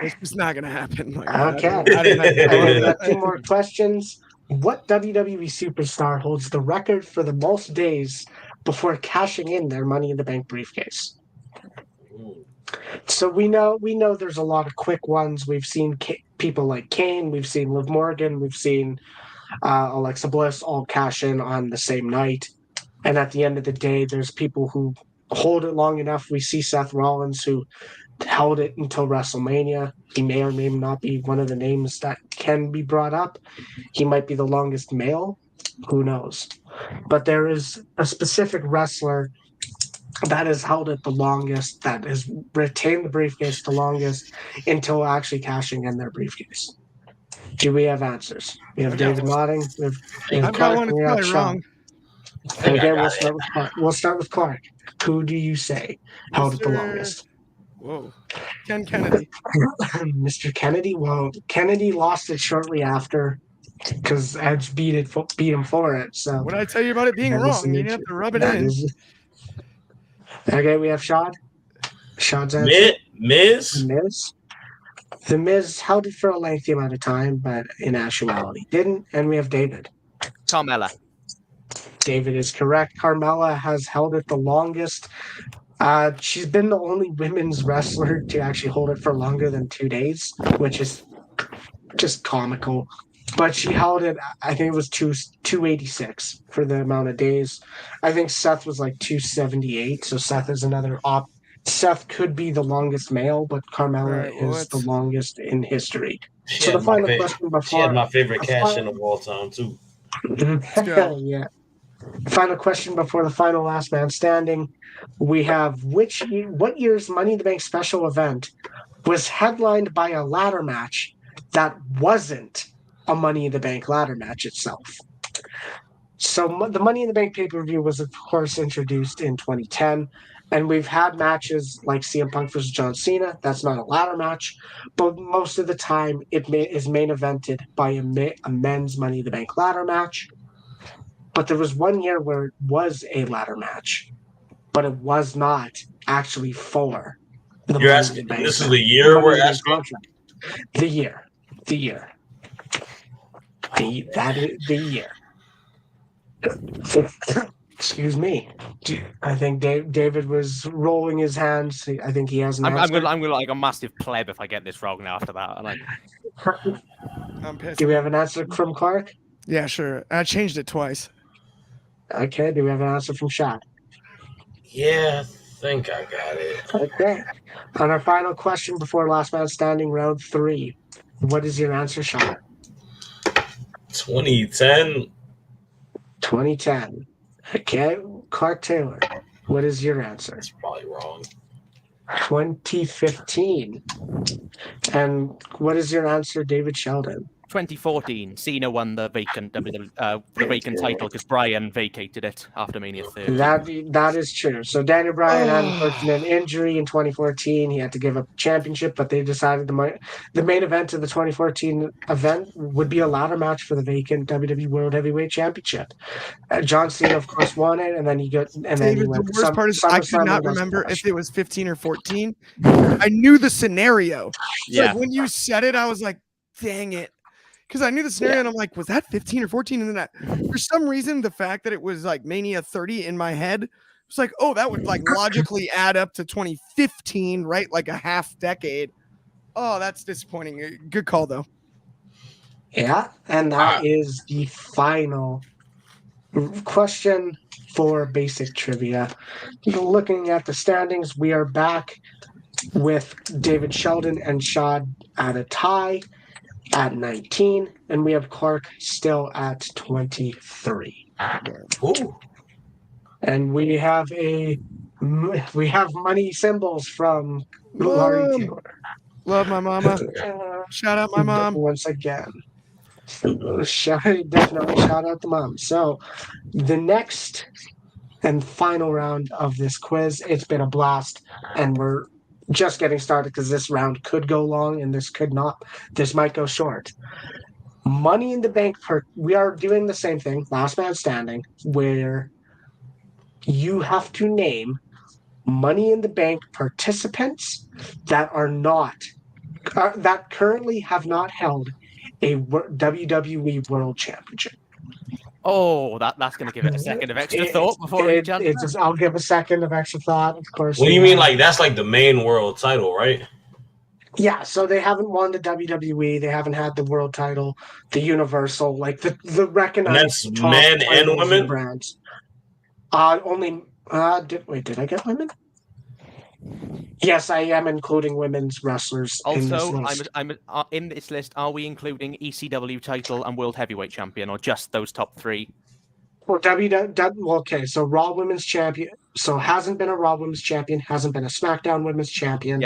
It's just not going to happen. Like, Okay. I didn't have Okay, we got to 2 more questions. What WWE superstar holds the record for the most days before cashing in their Money in the Bank briefcase? So we know there's a lot of quick ones. We've seen people like Kane, we've seen Liv Morgan, we've seen Alexa Bliss all cash in on the same night. And at the end of the day, there's people who hold it long enough. We see Seth Rollins who held it until WrestleMania. He may or may not be one of the names that can be brought up. He might be the longest male. Who knows? But there is a specific wrestler that has held it the longest, that has retained the briefcase the longest until actually cashing in their briefcase. Do we have answers? We have David nodding. We have I've got Clark, one. and It's we have probably Sean. wrong. Okay, we'll start with Clark. We'll start with Clark. Who do you say held it the longest? Whoa. Ken Kennedy. Mr. Kennedy? Well, Kennedy lost it shortly after because Edge beat him for it. So What did I tell you about it being that is wrong? You didn't have to rub it that in. is- Okay, we have Shad. Shad's answer. Miz? Miz. The Miz held it for a lengthy amount of time, but in actuality didn't. And we have David. Carmella. David is correct. Carmella has held it the longest. She's been the only women's wrestler to actually hold it for longer than 2 days, which is just comical. But she held it, I think it was 286 for the amount of days. I think Seth was like 278, so Seth is another Seth could be the longest male, but Carmella Right, well, is the longest in history. She So had the my final favorite. question before She had my favorite cash in of all time too. go. Yeah. Final question before the final last man standing. We have what year's Money in the Bank special event was headlined by a ladder match that wasn't a Money in the Bank ladder match itself. So the Money in the Bank pay-per-view was, of course, introduced in 2010, and we've had matches like CM Punk versus John Cena. That's not a ladder match, but most of the time it is main evented by a men's Money in the Bank ladder match. But there was 1 year where it was a ladder match, but it was not actually for the You're Money asking. in the Bank. This is the year Money we're in the Bank asking. contract. The year. That is the year. Excuse me. I think David was rolling his hands. I think he has an I'm answer. gonna like a massive pleb if I get this wrong now after that. And I'm pissed. Do we have an answer from Clark? Yeah, sure. I changed it twice. Okay. Do we have an answer from Shad? Yeah, I think I got it. Okay. On our final question before last man standing, round 3. What is your answer, Shad? 2010. 2010. Okay. Clark Taylor, what is your answer? That's probably wrong. 2015. And what is your answer, David Sheldon? 2014, Cena won the vacant title because Bryan vacated it after Mania 30. That is true. So Daniel Bryan had an unfortunate injury in 2014. He had to give up championship, but they decided the main event of the 2014 event would be a ladder match for the vacant WWE World Heavyweight Championship. John Cena, of course, won it, and then he went. The worst part is I could not remember if it was 15 or 14. I knew the scenario. So like when you said it, I was like, "Dang it." Because I knew the scenario, and I'm like, was that 15 or 14? And then for some reason, the fact that it was like Mania 30 in my head was like, oh, that would like logically add up to 2015, right? Like a half decade. Oh, that's disappointing. Good call, though. Yeah, and that is the final question for basic trivia. Looking at the standings, we are back with David Sheldon and Shad at a tie at 19, and we have Clark still at 23. Ooh. And we have money symbols from Laurie Taylor. Love my mama. Shout out my mom. Once again. Definitely shout out the mom. So the next and final round of this quiz, it's been a blast, and we're just getting started because this round could go long and this could not. This might go short. Money in the Bank. We are doing the same thing, last man standing, where you have to name Money in the Bank participants that are not that currently have not held a WWE World Championship. Oh, that's going to give it a second of extra thought before we jump. I'll give a second of extra thought, of course. What do you mean? Like that's like the main world title, right? Yeah, so they haven't won the WWE. They haven't had the world title, the Universal, like the recognized and that's men and women brands. Only. Did I get women? Yes, I am including women's wrestlers. Also, I'm in this list. Are we including ECW title and World Heavyweight Champion, or just those top three? Well, okay, so Raw Women's Champion. So hasn't been a Raw Women's Champion, hasn't been a SmackDown Women's Champion,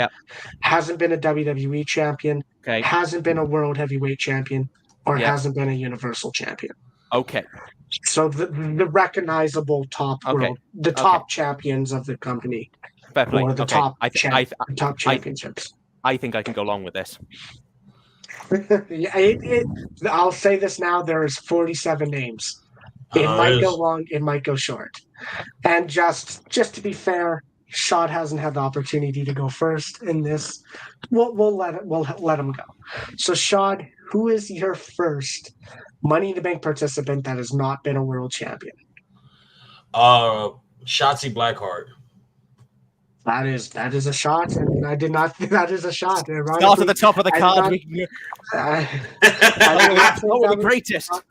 hasn't been a WWE Champion, hasn't been a World Heavyweight Champion, or hasn't been a Universal Champion. Okay. So the recognizable top top champions of the company. Or the top championships. I think I can go along with this. I'll say this now: there is 47 names. It might go long, it might go short. And just to be fair, Shad hasn't had the opportunity to go first in this. We'll let him go. So Shad, who is your first Money in the Bank participant that has not been a world champion? Shotzi Blackheart. That is a shot, and I did not. That is a shot. Start at the top of the card.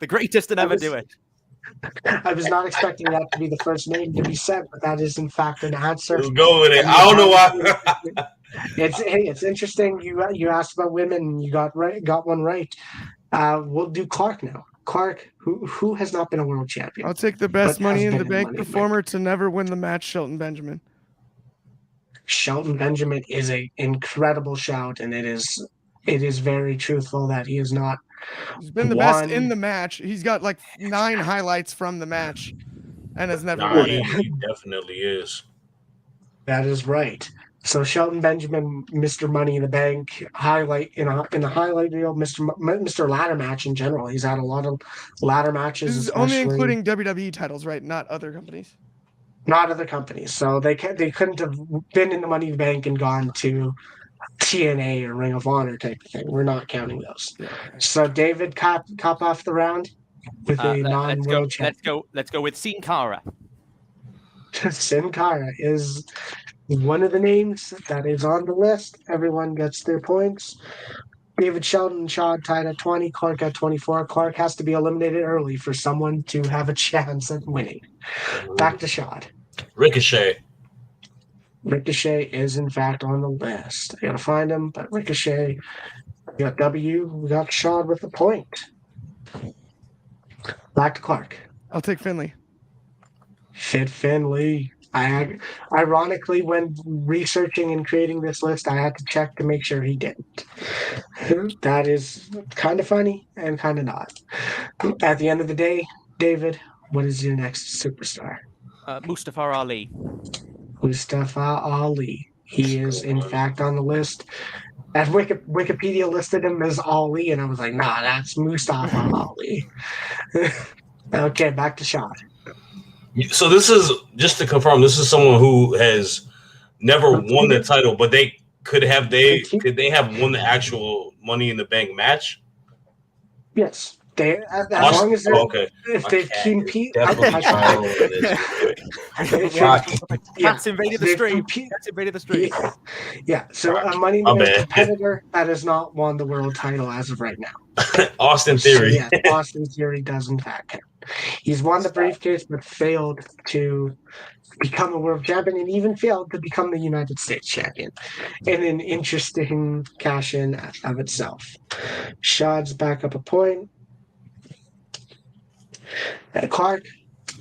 The greatest to never do it. I was not expecting that to be the first name to be said, but that is in fact an answer. Let's go with it. I don't know why. It's interesting. You asked about women, and you got one right. We'll do Clark now. Clark, who has not been a world champion? I'll take the best Money in the Bank performer to never win the match, Shelton Benjamin. Sheldon Benjamin is an incredible shout, and it is very truthful that he is not. He's been the best in the match. He's got like 9 highlights from the match, and has never won it. He definitely is. That is right. So Sheldon Benjamin, Mr. Money in the Bank, highlight in the highlight reel, Mr. Ladder Match in general. He's had a lot of ladder matches. This is only including WWE titles, right? Not other companies. Not other companies. So they couldn't have been in the Money in the Bank and gone to TNA or Ring of Honor type of thing. We're not counting those. Yeah. So David, cop off the round with a non-world champion. Let's go with Sin Cara. Sin Cara is one of the names that is on the list. Everyone gets their points. David Sheldon and Shad tied at 20, Clark at 24. Clark has to be eliminated early for someone to have a chance at winning. Back to Shad. Ricochet. Ricochet is, in fact, on the list. I got to find him, but Ricochet, we got W, we got Shad with the point. Back to Clark. I'll take Finley. Fit Finley. Ironically, when researching and creating this list, I had to check to make sure he didn't. That is kind of funny and kind of not. At the end of the day, David, what is your next superstar? Mustafa Ali. Mustafa Ali. He is, in fact, on the list. And Wikipedia listed him as Ali, and I was like, nah, that's Mustafa Ali. Okay, back to Shad. So this is, just to confirm, this is someone who has never won the title, but could they have won the actual Money in the Bank match? Yes. As long as if they compete, Cats invaded the stream. Cats invaded the stream. Yeah. So a Money in the Bank competitor that has not won the world title as of right now. Austin Theory. So, yeah, Austin Theory does in fact count. He's won the briefcase, but failed to become a world champion, and even failed to become the United States champion. In an interesting cash-in of itself. Shad's back up a point. Clark.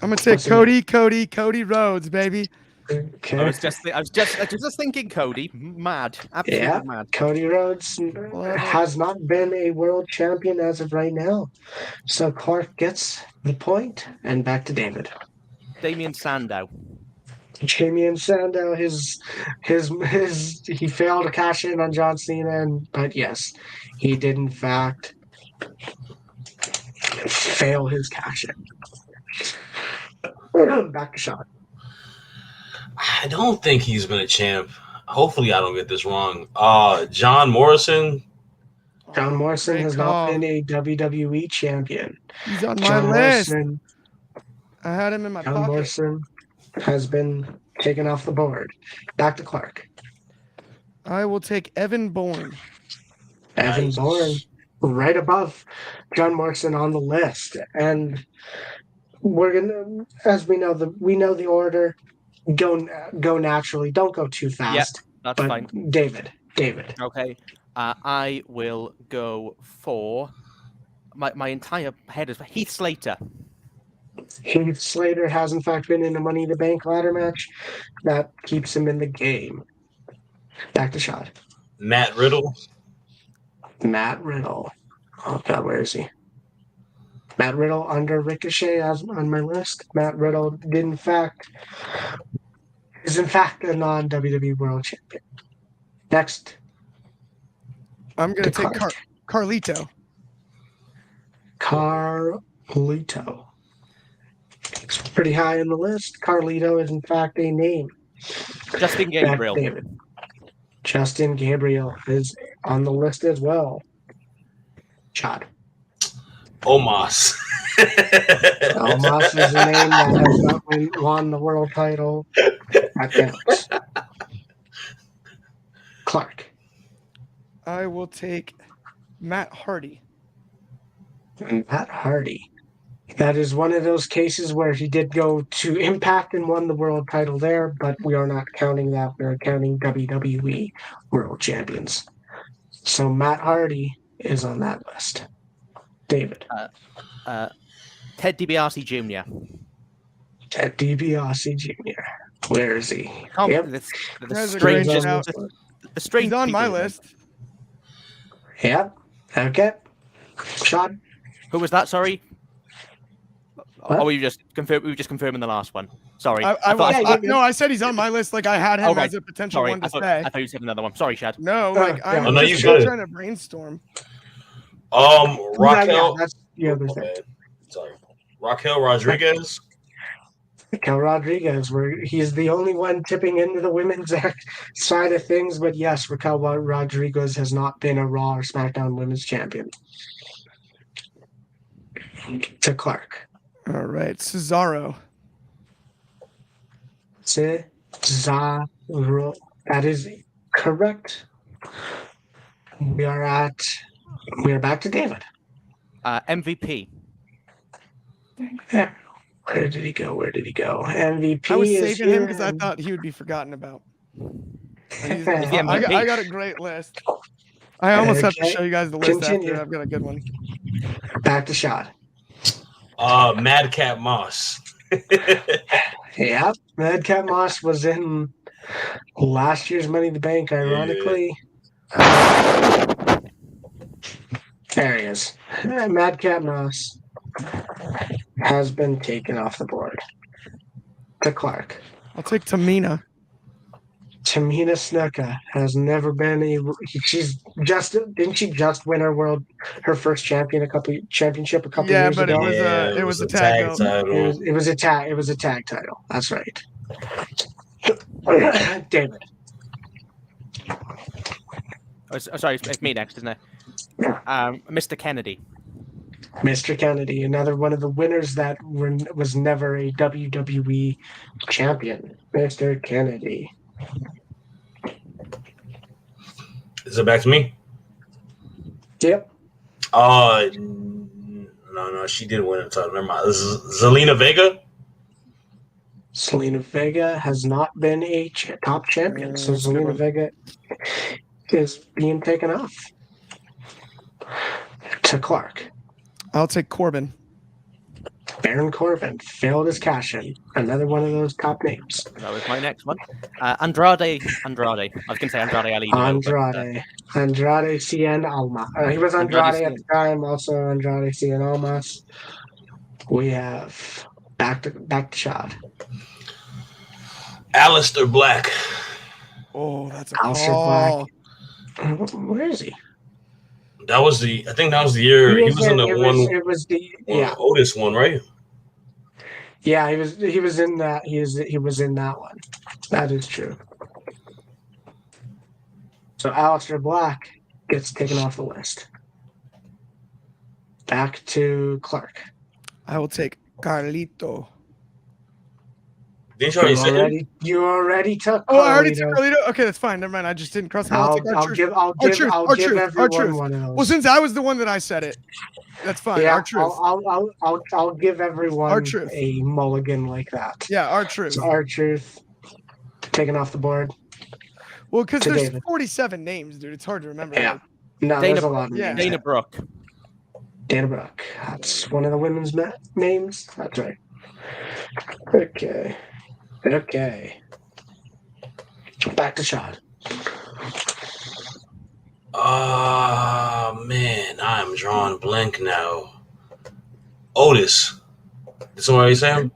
I'm gonna take Cody Rhodes, baby. Okay. I was just thinking Cody. Mad. Absolutely mad. Cody Rhodes has not been a world champion as of right now. So Clark gets the point, and back to David. Damien Sandow. Damien Sandow, he failed to cash in on John Cena, but yes, he did in fact fail his cash in. Back to Shad. I don't think he's been a champ. Hopefully I don't get this wrong. John Morrison. John Morrison has not been a WWE champion. He's on my list. I had him in my John pocket. Morrison has been taken off the board. Back to Clark. I will take Evan Bourne. Evan Bourne, right above John Morrison on the list, and we're gonna, as we know the order. Go naturally. Don't go too fast. Yeah, that's fine. David. Okay. I will go for my entire head is Heath Slater. Heath Slater has in fact been in a Money in the Bank ladder match. That keeps him in the game. Back to Shad. Matt Riddle. Oh God, where is he? Matt Riddle under Ricochet on my list. Matt Riddle is in fact a non-WWE World Champion. Next. I'm going to take Carlito. Carlito. It's pretty high on the list. Carlito is in fact a name. Justin Gabriel. Justin Gabriel is on the list as well. Chad. Omos. Omos is a name that has not won the world title. That counts. Clark. I will take Matt Hardy. Matt Hardy. That is one of those cases where he did go to Impact and won the world title there, but we are not counting that. We're counting WWE World Champions. So Matt Hardy is on that list. David. Ted DiBiase Jr. Ted DiBiase Jr. Where is he? The strangest. He's on my list. Yep. Okay. Shad. Who was that? Sorry. What? Oh, we were just confirming the last one. Sorry. I said he's on my list. Like I had him as a potential one to say. I thought you said another one. Sorry, Shad. No, I'm just trying to brainstorm. Raquel. That's the other thing. Sorry. Raquel Rodriguez. Raquel Rodriguez, where he's the only one tipping into the women's side of things. But yes, Raquel Rodriguez has not been a Raw or SmackDown Women's Champion. To Clark. All right, Cesaro. Cesaro. That is correct. We are back to David. MVP. Where did he go? MVP. I was saving him because I thought he would be forgotten about. I got a great list. I almost have to show you guys the list after I've got a good one. Back to Shad. Madcap Moss. Yep, Madcap Moss was in last year's Money in the Bank, ironically. There he is. Madcap Moss has been taken off the board. To Clark. I'll take Tamina. Tamina Snuka has never been didn't she just win her first championship a couple Yeah, years but ago? it was a tag belt. title. It was a tag title. That's right. David. Oh, sorry, it's me next, isn't it? Mr. Kennedy. Mr. Kennedy, another one of the winners that was never a WWE champion. Mr. Kennedy. Is it back to me? Yep. No, she did win a title. Never mind. This is Zelina Vega. Zelina Vega has not been a top champion, so That's a good Zelina one. Vega is being taken off. To Clark. I'll take Corbin. Baron Corbin failed his cash in. Another one of those top names. That was my next one. Andrade. I was going to say Andrade Ali. Andrade Cien Almas. He was Andrade at the time, also Andrade Cien Almas. We have back to Shad. Aleister Black. Oh, that's a Aleister call. Black. Where is he? I think that was the year he was in the one. It was the Otis one, right? Yeah, he was in that. He was in that one. That is true. So Aleister Black gets taken off the list. Back to Clark. I will take Carlito. Didn't you already say him? You already took. Oh, I already took Carlito. Okay, that's fine. Never mind. I just didn't cross my. I'll give everyone one of those. Well, since I was the one that I said it, that's fine. Yeah, R-Truth. I'll give everyone R-Truth. a mulligan like that. Yeah, R-Truth. So R-Truth taken off the board. Well, because there's David. 47 names, dude. It's hard to remember. Yeah. Like, No, Dana, there's a lot of yeah. names. Dana Brooke. Dana Brooke. That's one of the women's names. That's right. Okay. Back to Shad. Man, I'm drawing blank now. Otis. Did somebody say him?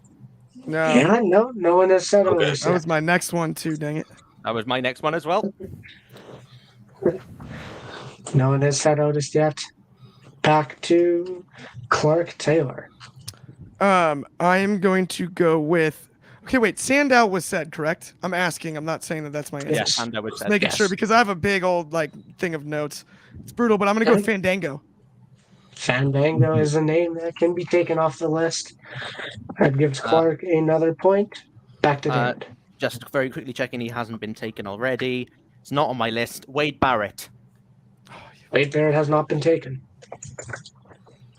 no. Yeah, no one has said Okay. Otis That yet. was my next one, too. Dang it. That was my next one as well. No one has said Otis yet. Back to Clark Taylor. I am going to go with. Okay, wait. Sandow was said, correct? I'm asking. I'm not saying that that's my answer. Yes, and I would Just say making yes. sure because I have a big old thing of notes. It's brutal, but I'm gonna go with Fandango. Fandango is a name that can be taken off the list. That gives Clark another point. Back to David. just very quickly checking he hasn't been taken already. It's not on my list. Wade Barrett. Wade Barrett has not been taken.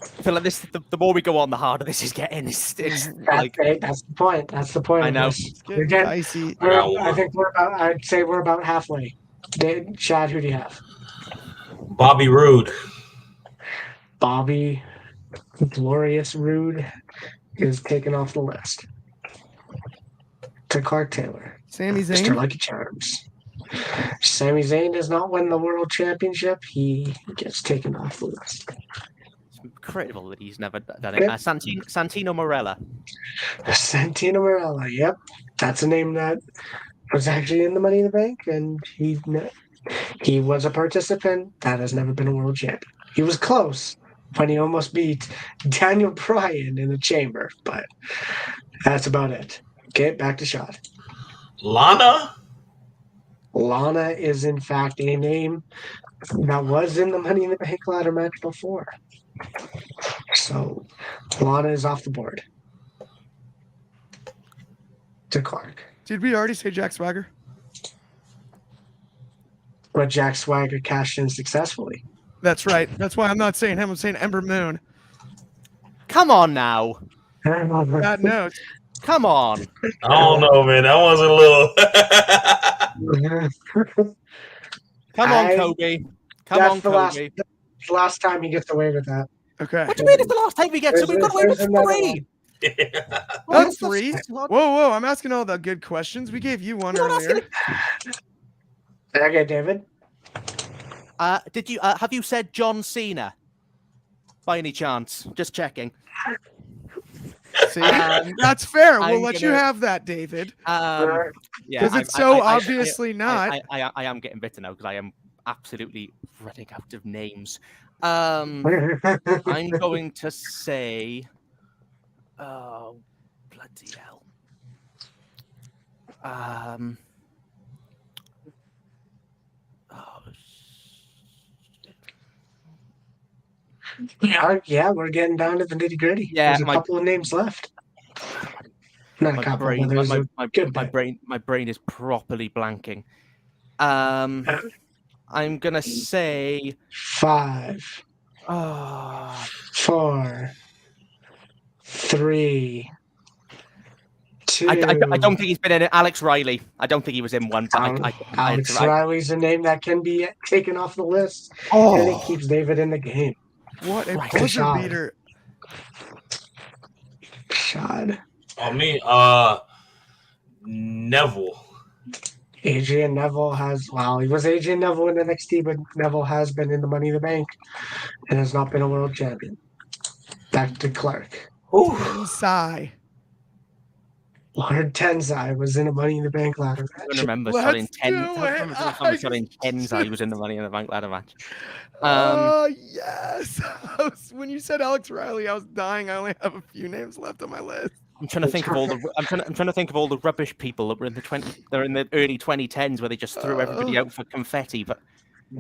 I feel like this. The more we go on, the harder this is getting. It's like That's the point. That's the point. I of know. this. It's getting dicey. I think I'd say we're about halfway. Shad, who do you have? Bobby Roode. Bobby Glorious Rude is taken off the list. To Clark Taylor. Sami Mr. Zayn. Lucky Charms. Sami Zayn does not win the world championship. He gets taken off the list. it's incredible that he's never done it. Santino Morella. Santino Marella. Yep. That's a name that was actually in the Money in the Bank, and he was a participant that has never been a world champion. He was close when he almost beat Daniel Bryan in the chamber, but that's about it. Okay, back to Shad. Lana? Lana is in fact a name that was in the Money in the Bank ladder match before. So Lana is off the board. To Clark. Did we already say Jack Swagger? But Jack Swagger cashed in successfully. That's right. That's why I'm not saying him. I'm saying Ember Moon. Come on now. That note. Come on. I don't know, man. That was a little. Come on, Coby. Come on, Coby. The last time he gets away with that. Okay. What do you mean it's the last time we get? So we've got away with There's another 3. one. Not 3. Whoa! I'm asking all the good questions. We gave you one earlier. Okay, David. Did you have you said John Cena? By any chance? Just checking. See, that's fair. We'll let you gonna- have that, David. Yeah, Because it's so obviously not. I am getting bitter now because I am absolutely running out of names. I'm going to say, oh bloody hell. Yeah, we're getting down to the nitty gritty. Yeah, There's a couple of names left. Not a couple, but there's a good bit. My brain is properly blanking. I'm gonna say 5, 4, 3, 2. I don't think he's been in it. Alex Riley. I don't think he was in one. But Alex Riley's a name that can be taken off the list, and it keeps David in the game. What a buzzer beater! Shad. Oh, me, Neville. Adrian Neville he was Adrian Neville in NXT, but Neville has been in the Money in the Bank and has not been a world champion. Back to Clark. Tensai. Lord Tensai was in a Money in the Bank ladder match. I remember selling Tensai. He was in the Money in the Bank ladder match. Yes. When you said Alex Riley, I was dying. I only have a few names left on my list. I'm trying to think of all the. I'm trying to think of all the rubbish people that were in the They're in the early 2010s where they just threw everybody out for confetti. But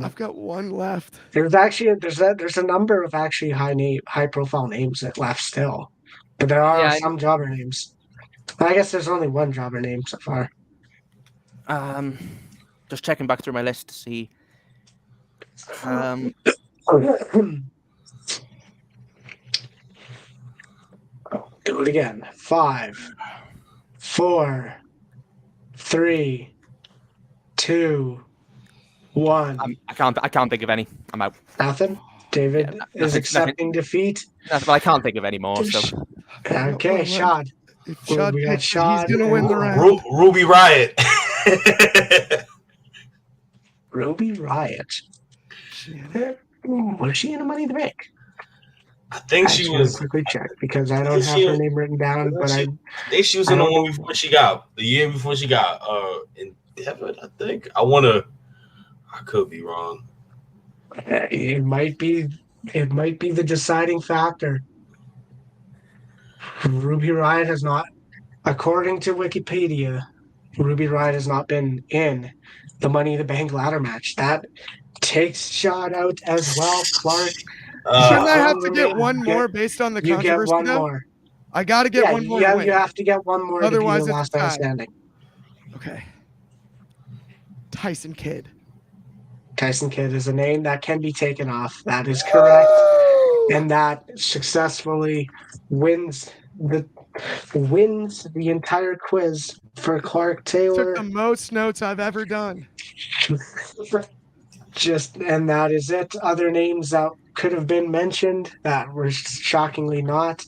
I've got one left. There's a number of actually high profile names that left still, but there are some jobber names. I guess there's only one jobber name so far. Just checking back through my list to see. Do it again. 5, 4, 3, 2, 1. I can't think of any. I'm out. Nothing. David is accepting defeat. But I can't think of any more. So okay, Shad. If Shad we got picks it, Shad he's gonna win the round. Ruby Riot. Ruby Riot. Was she in a Money in the Bank? I think she was. Quickly check because I don't have her name written down, but I think she was in the one before she got the year before she got in Heaven. I think I could be wrong. It might be the deciding factor. Ruby Riot has not, according to Wikipedia, Ruby Riot has not been in the Money in the Bank ladder match. That takes Shad out as well. Clark. Shouldn't I have to get one more based on the controversy? You get one though? more. I got to get one more. Yeah, you have to get one more. Otherwise, to be the last man standing. Okay. Tyson Kidd. Tyson Kidd is a name that can be taken off. That is correct, and that successfully wins the entire quiz for Clark Taylor. Took the most notes I've ever done. And that is it. Other names that could have been mentioned that were shockingly not.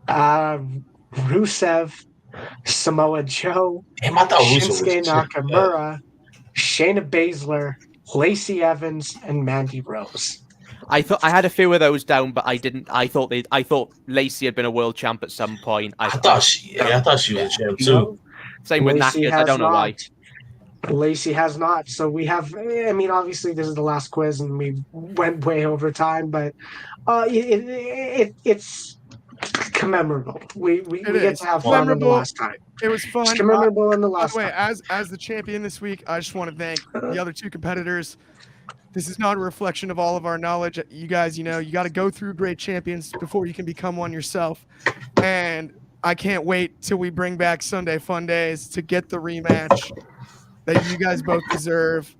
Rusev, Samoa Joe, Shinsuke Nakamura, Shayna Baszler, Lacey Evans, and Mandy Rose. I had a few of those down, but I didn't. I thought Lacey had been a world champ at some point. I thought she was a champ too. Same with Nakia. I don't know why. Lacey has not. So we have. I mean, obviously, this is the last quiz, and we went way over time, but it's commemorable. We get to have fun on the last time. It was fun. It's commemorable in the last by the way, time. as the champion this week, I just want to thank the other two competitors. This is not a reflection of all of our knowledge. You guys, you got to go through great champions before you can become one yourself. And I can't wait till we bring back Sunday Fundays to get the rematch that you guys both deserve.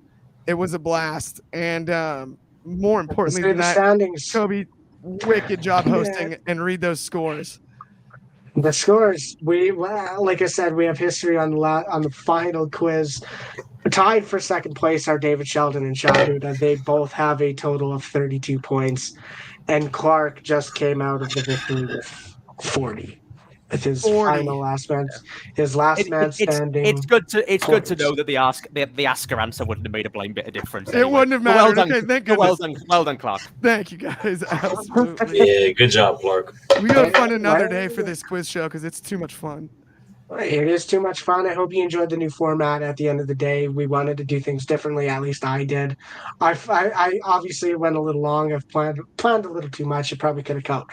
It was a blast. And more importantly than that, Coby, wicked job hosting and read those scores. The scores, like I said, we have history on the final quiz. Tied for second place are David Sheldon and Shad Huda. They both have a total of 32 points. And Clark just came out of the victory with 40. with his 40. final last man, his last man standing. It's good to points. know that the asker answer wouldn't have made a blind bit of difference. It wouldn't have But well mattered. done, Okay, thank but goodness. well done, Clark. Thank you guys. Absolutely. Yeah, good job, Clark. We gotta find another day for this quiz show because it's too much fun. It is too much fun. I hope you enjoyed the new format. At the end of the day, we wanted to do things differently. At least I did. I obviously went a little long. I've planned a little too much. I probably could have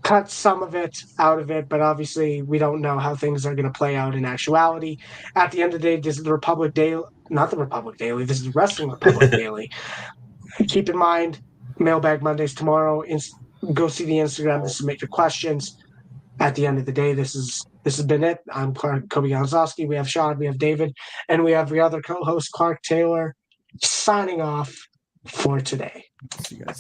cut some of it out of it, but obviously we don't know how things are going to play out in actuality. At the end of the day, this is the Republic Daily, not the Republic Daily. This is the Wrestling Republic Daily. Keep in mind, Mailbag Mondays tomorrow. Go see the Instagram to submit your questions. At the end of the day, this has been it. I'm Coby Galenzoski. We have Shad, we have David, and we have the other co-host, Clark Taylor, signing off for today. See you guys.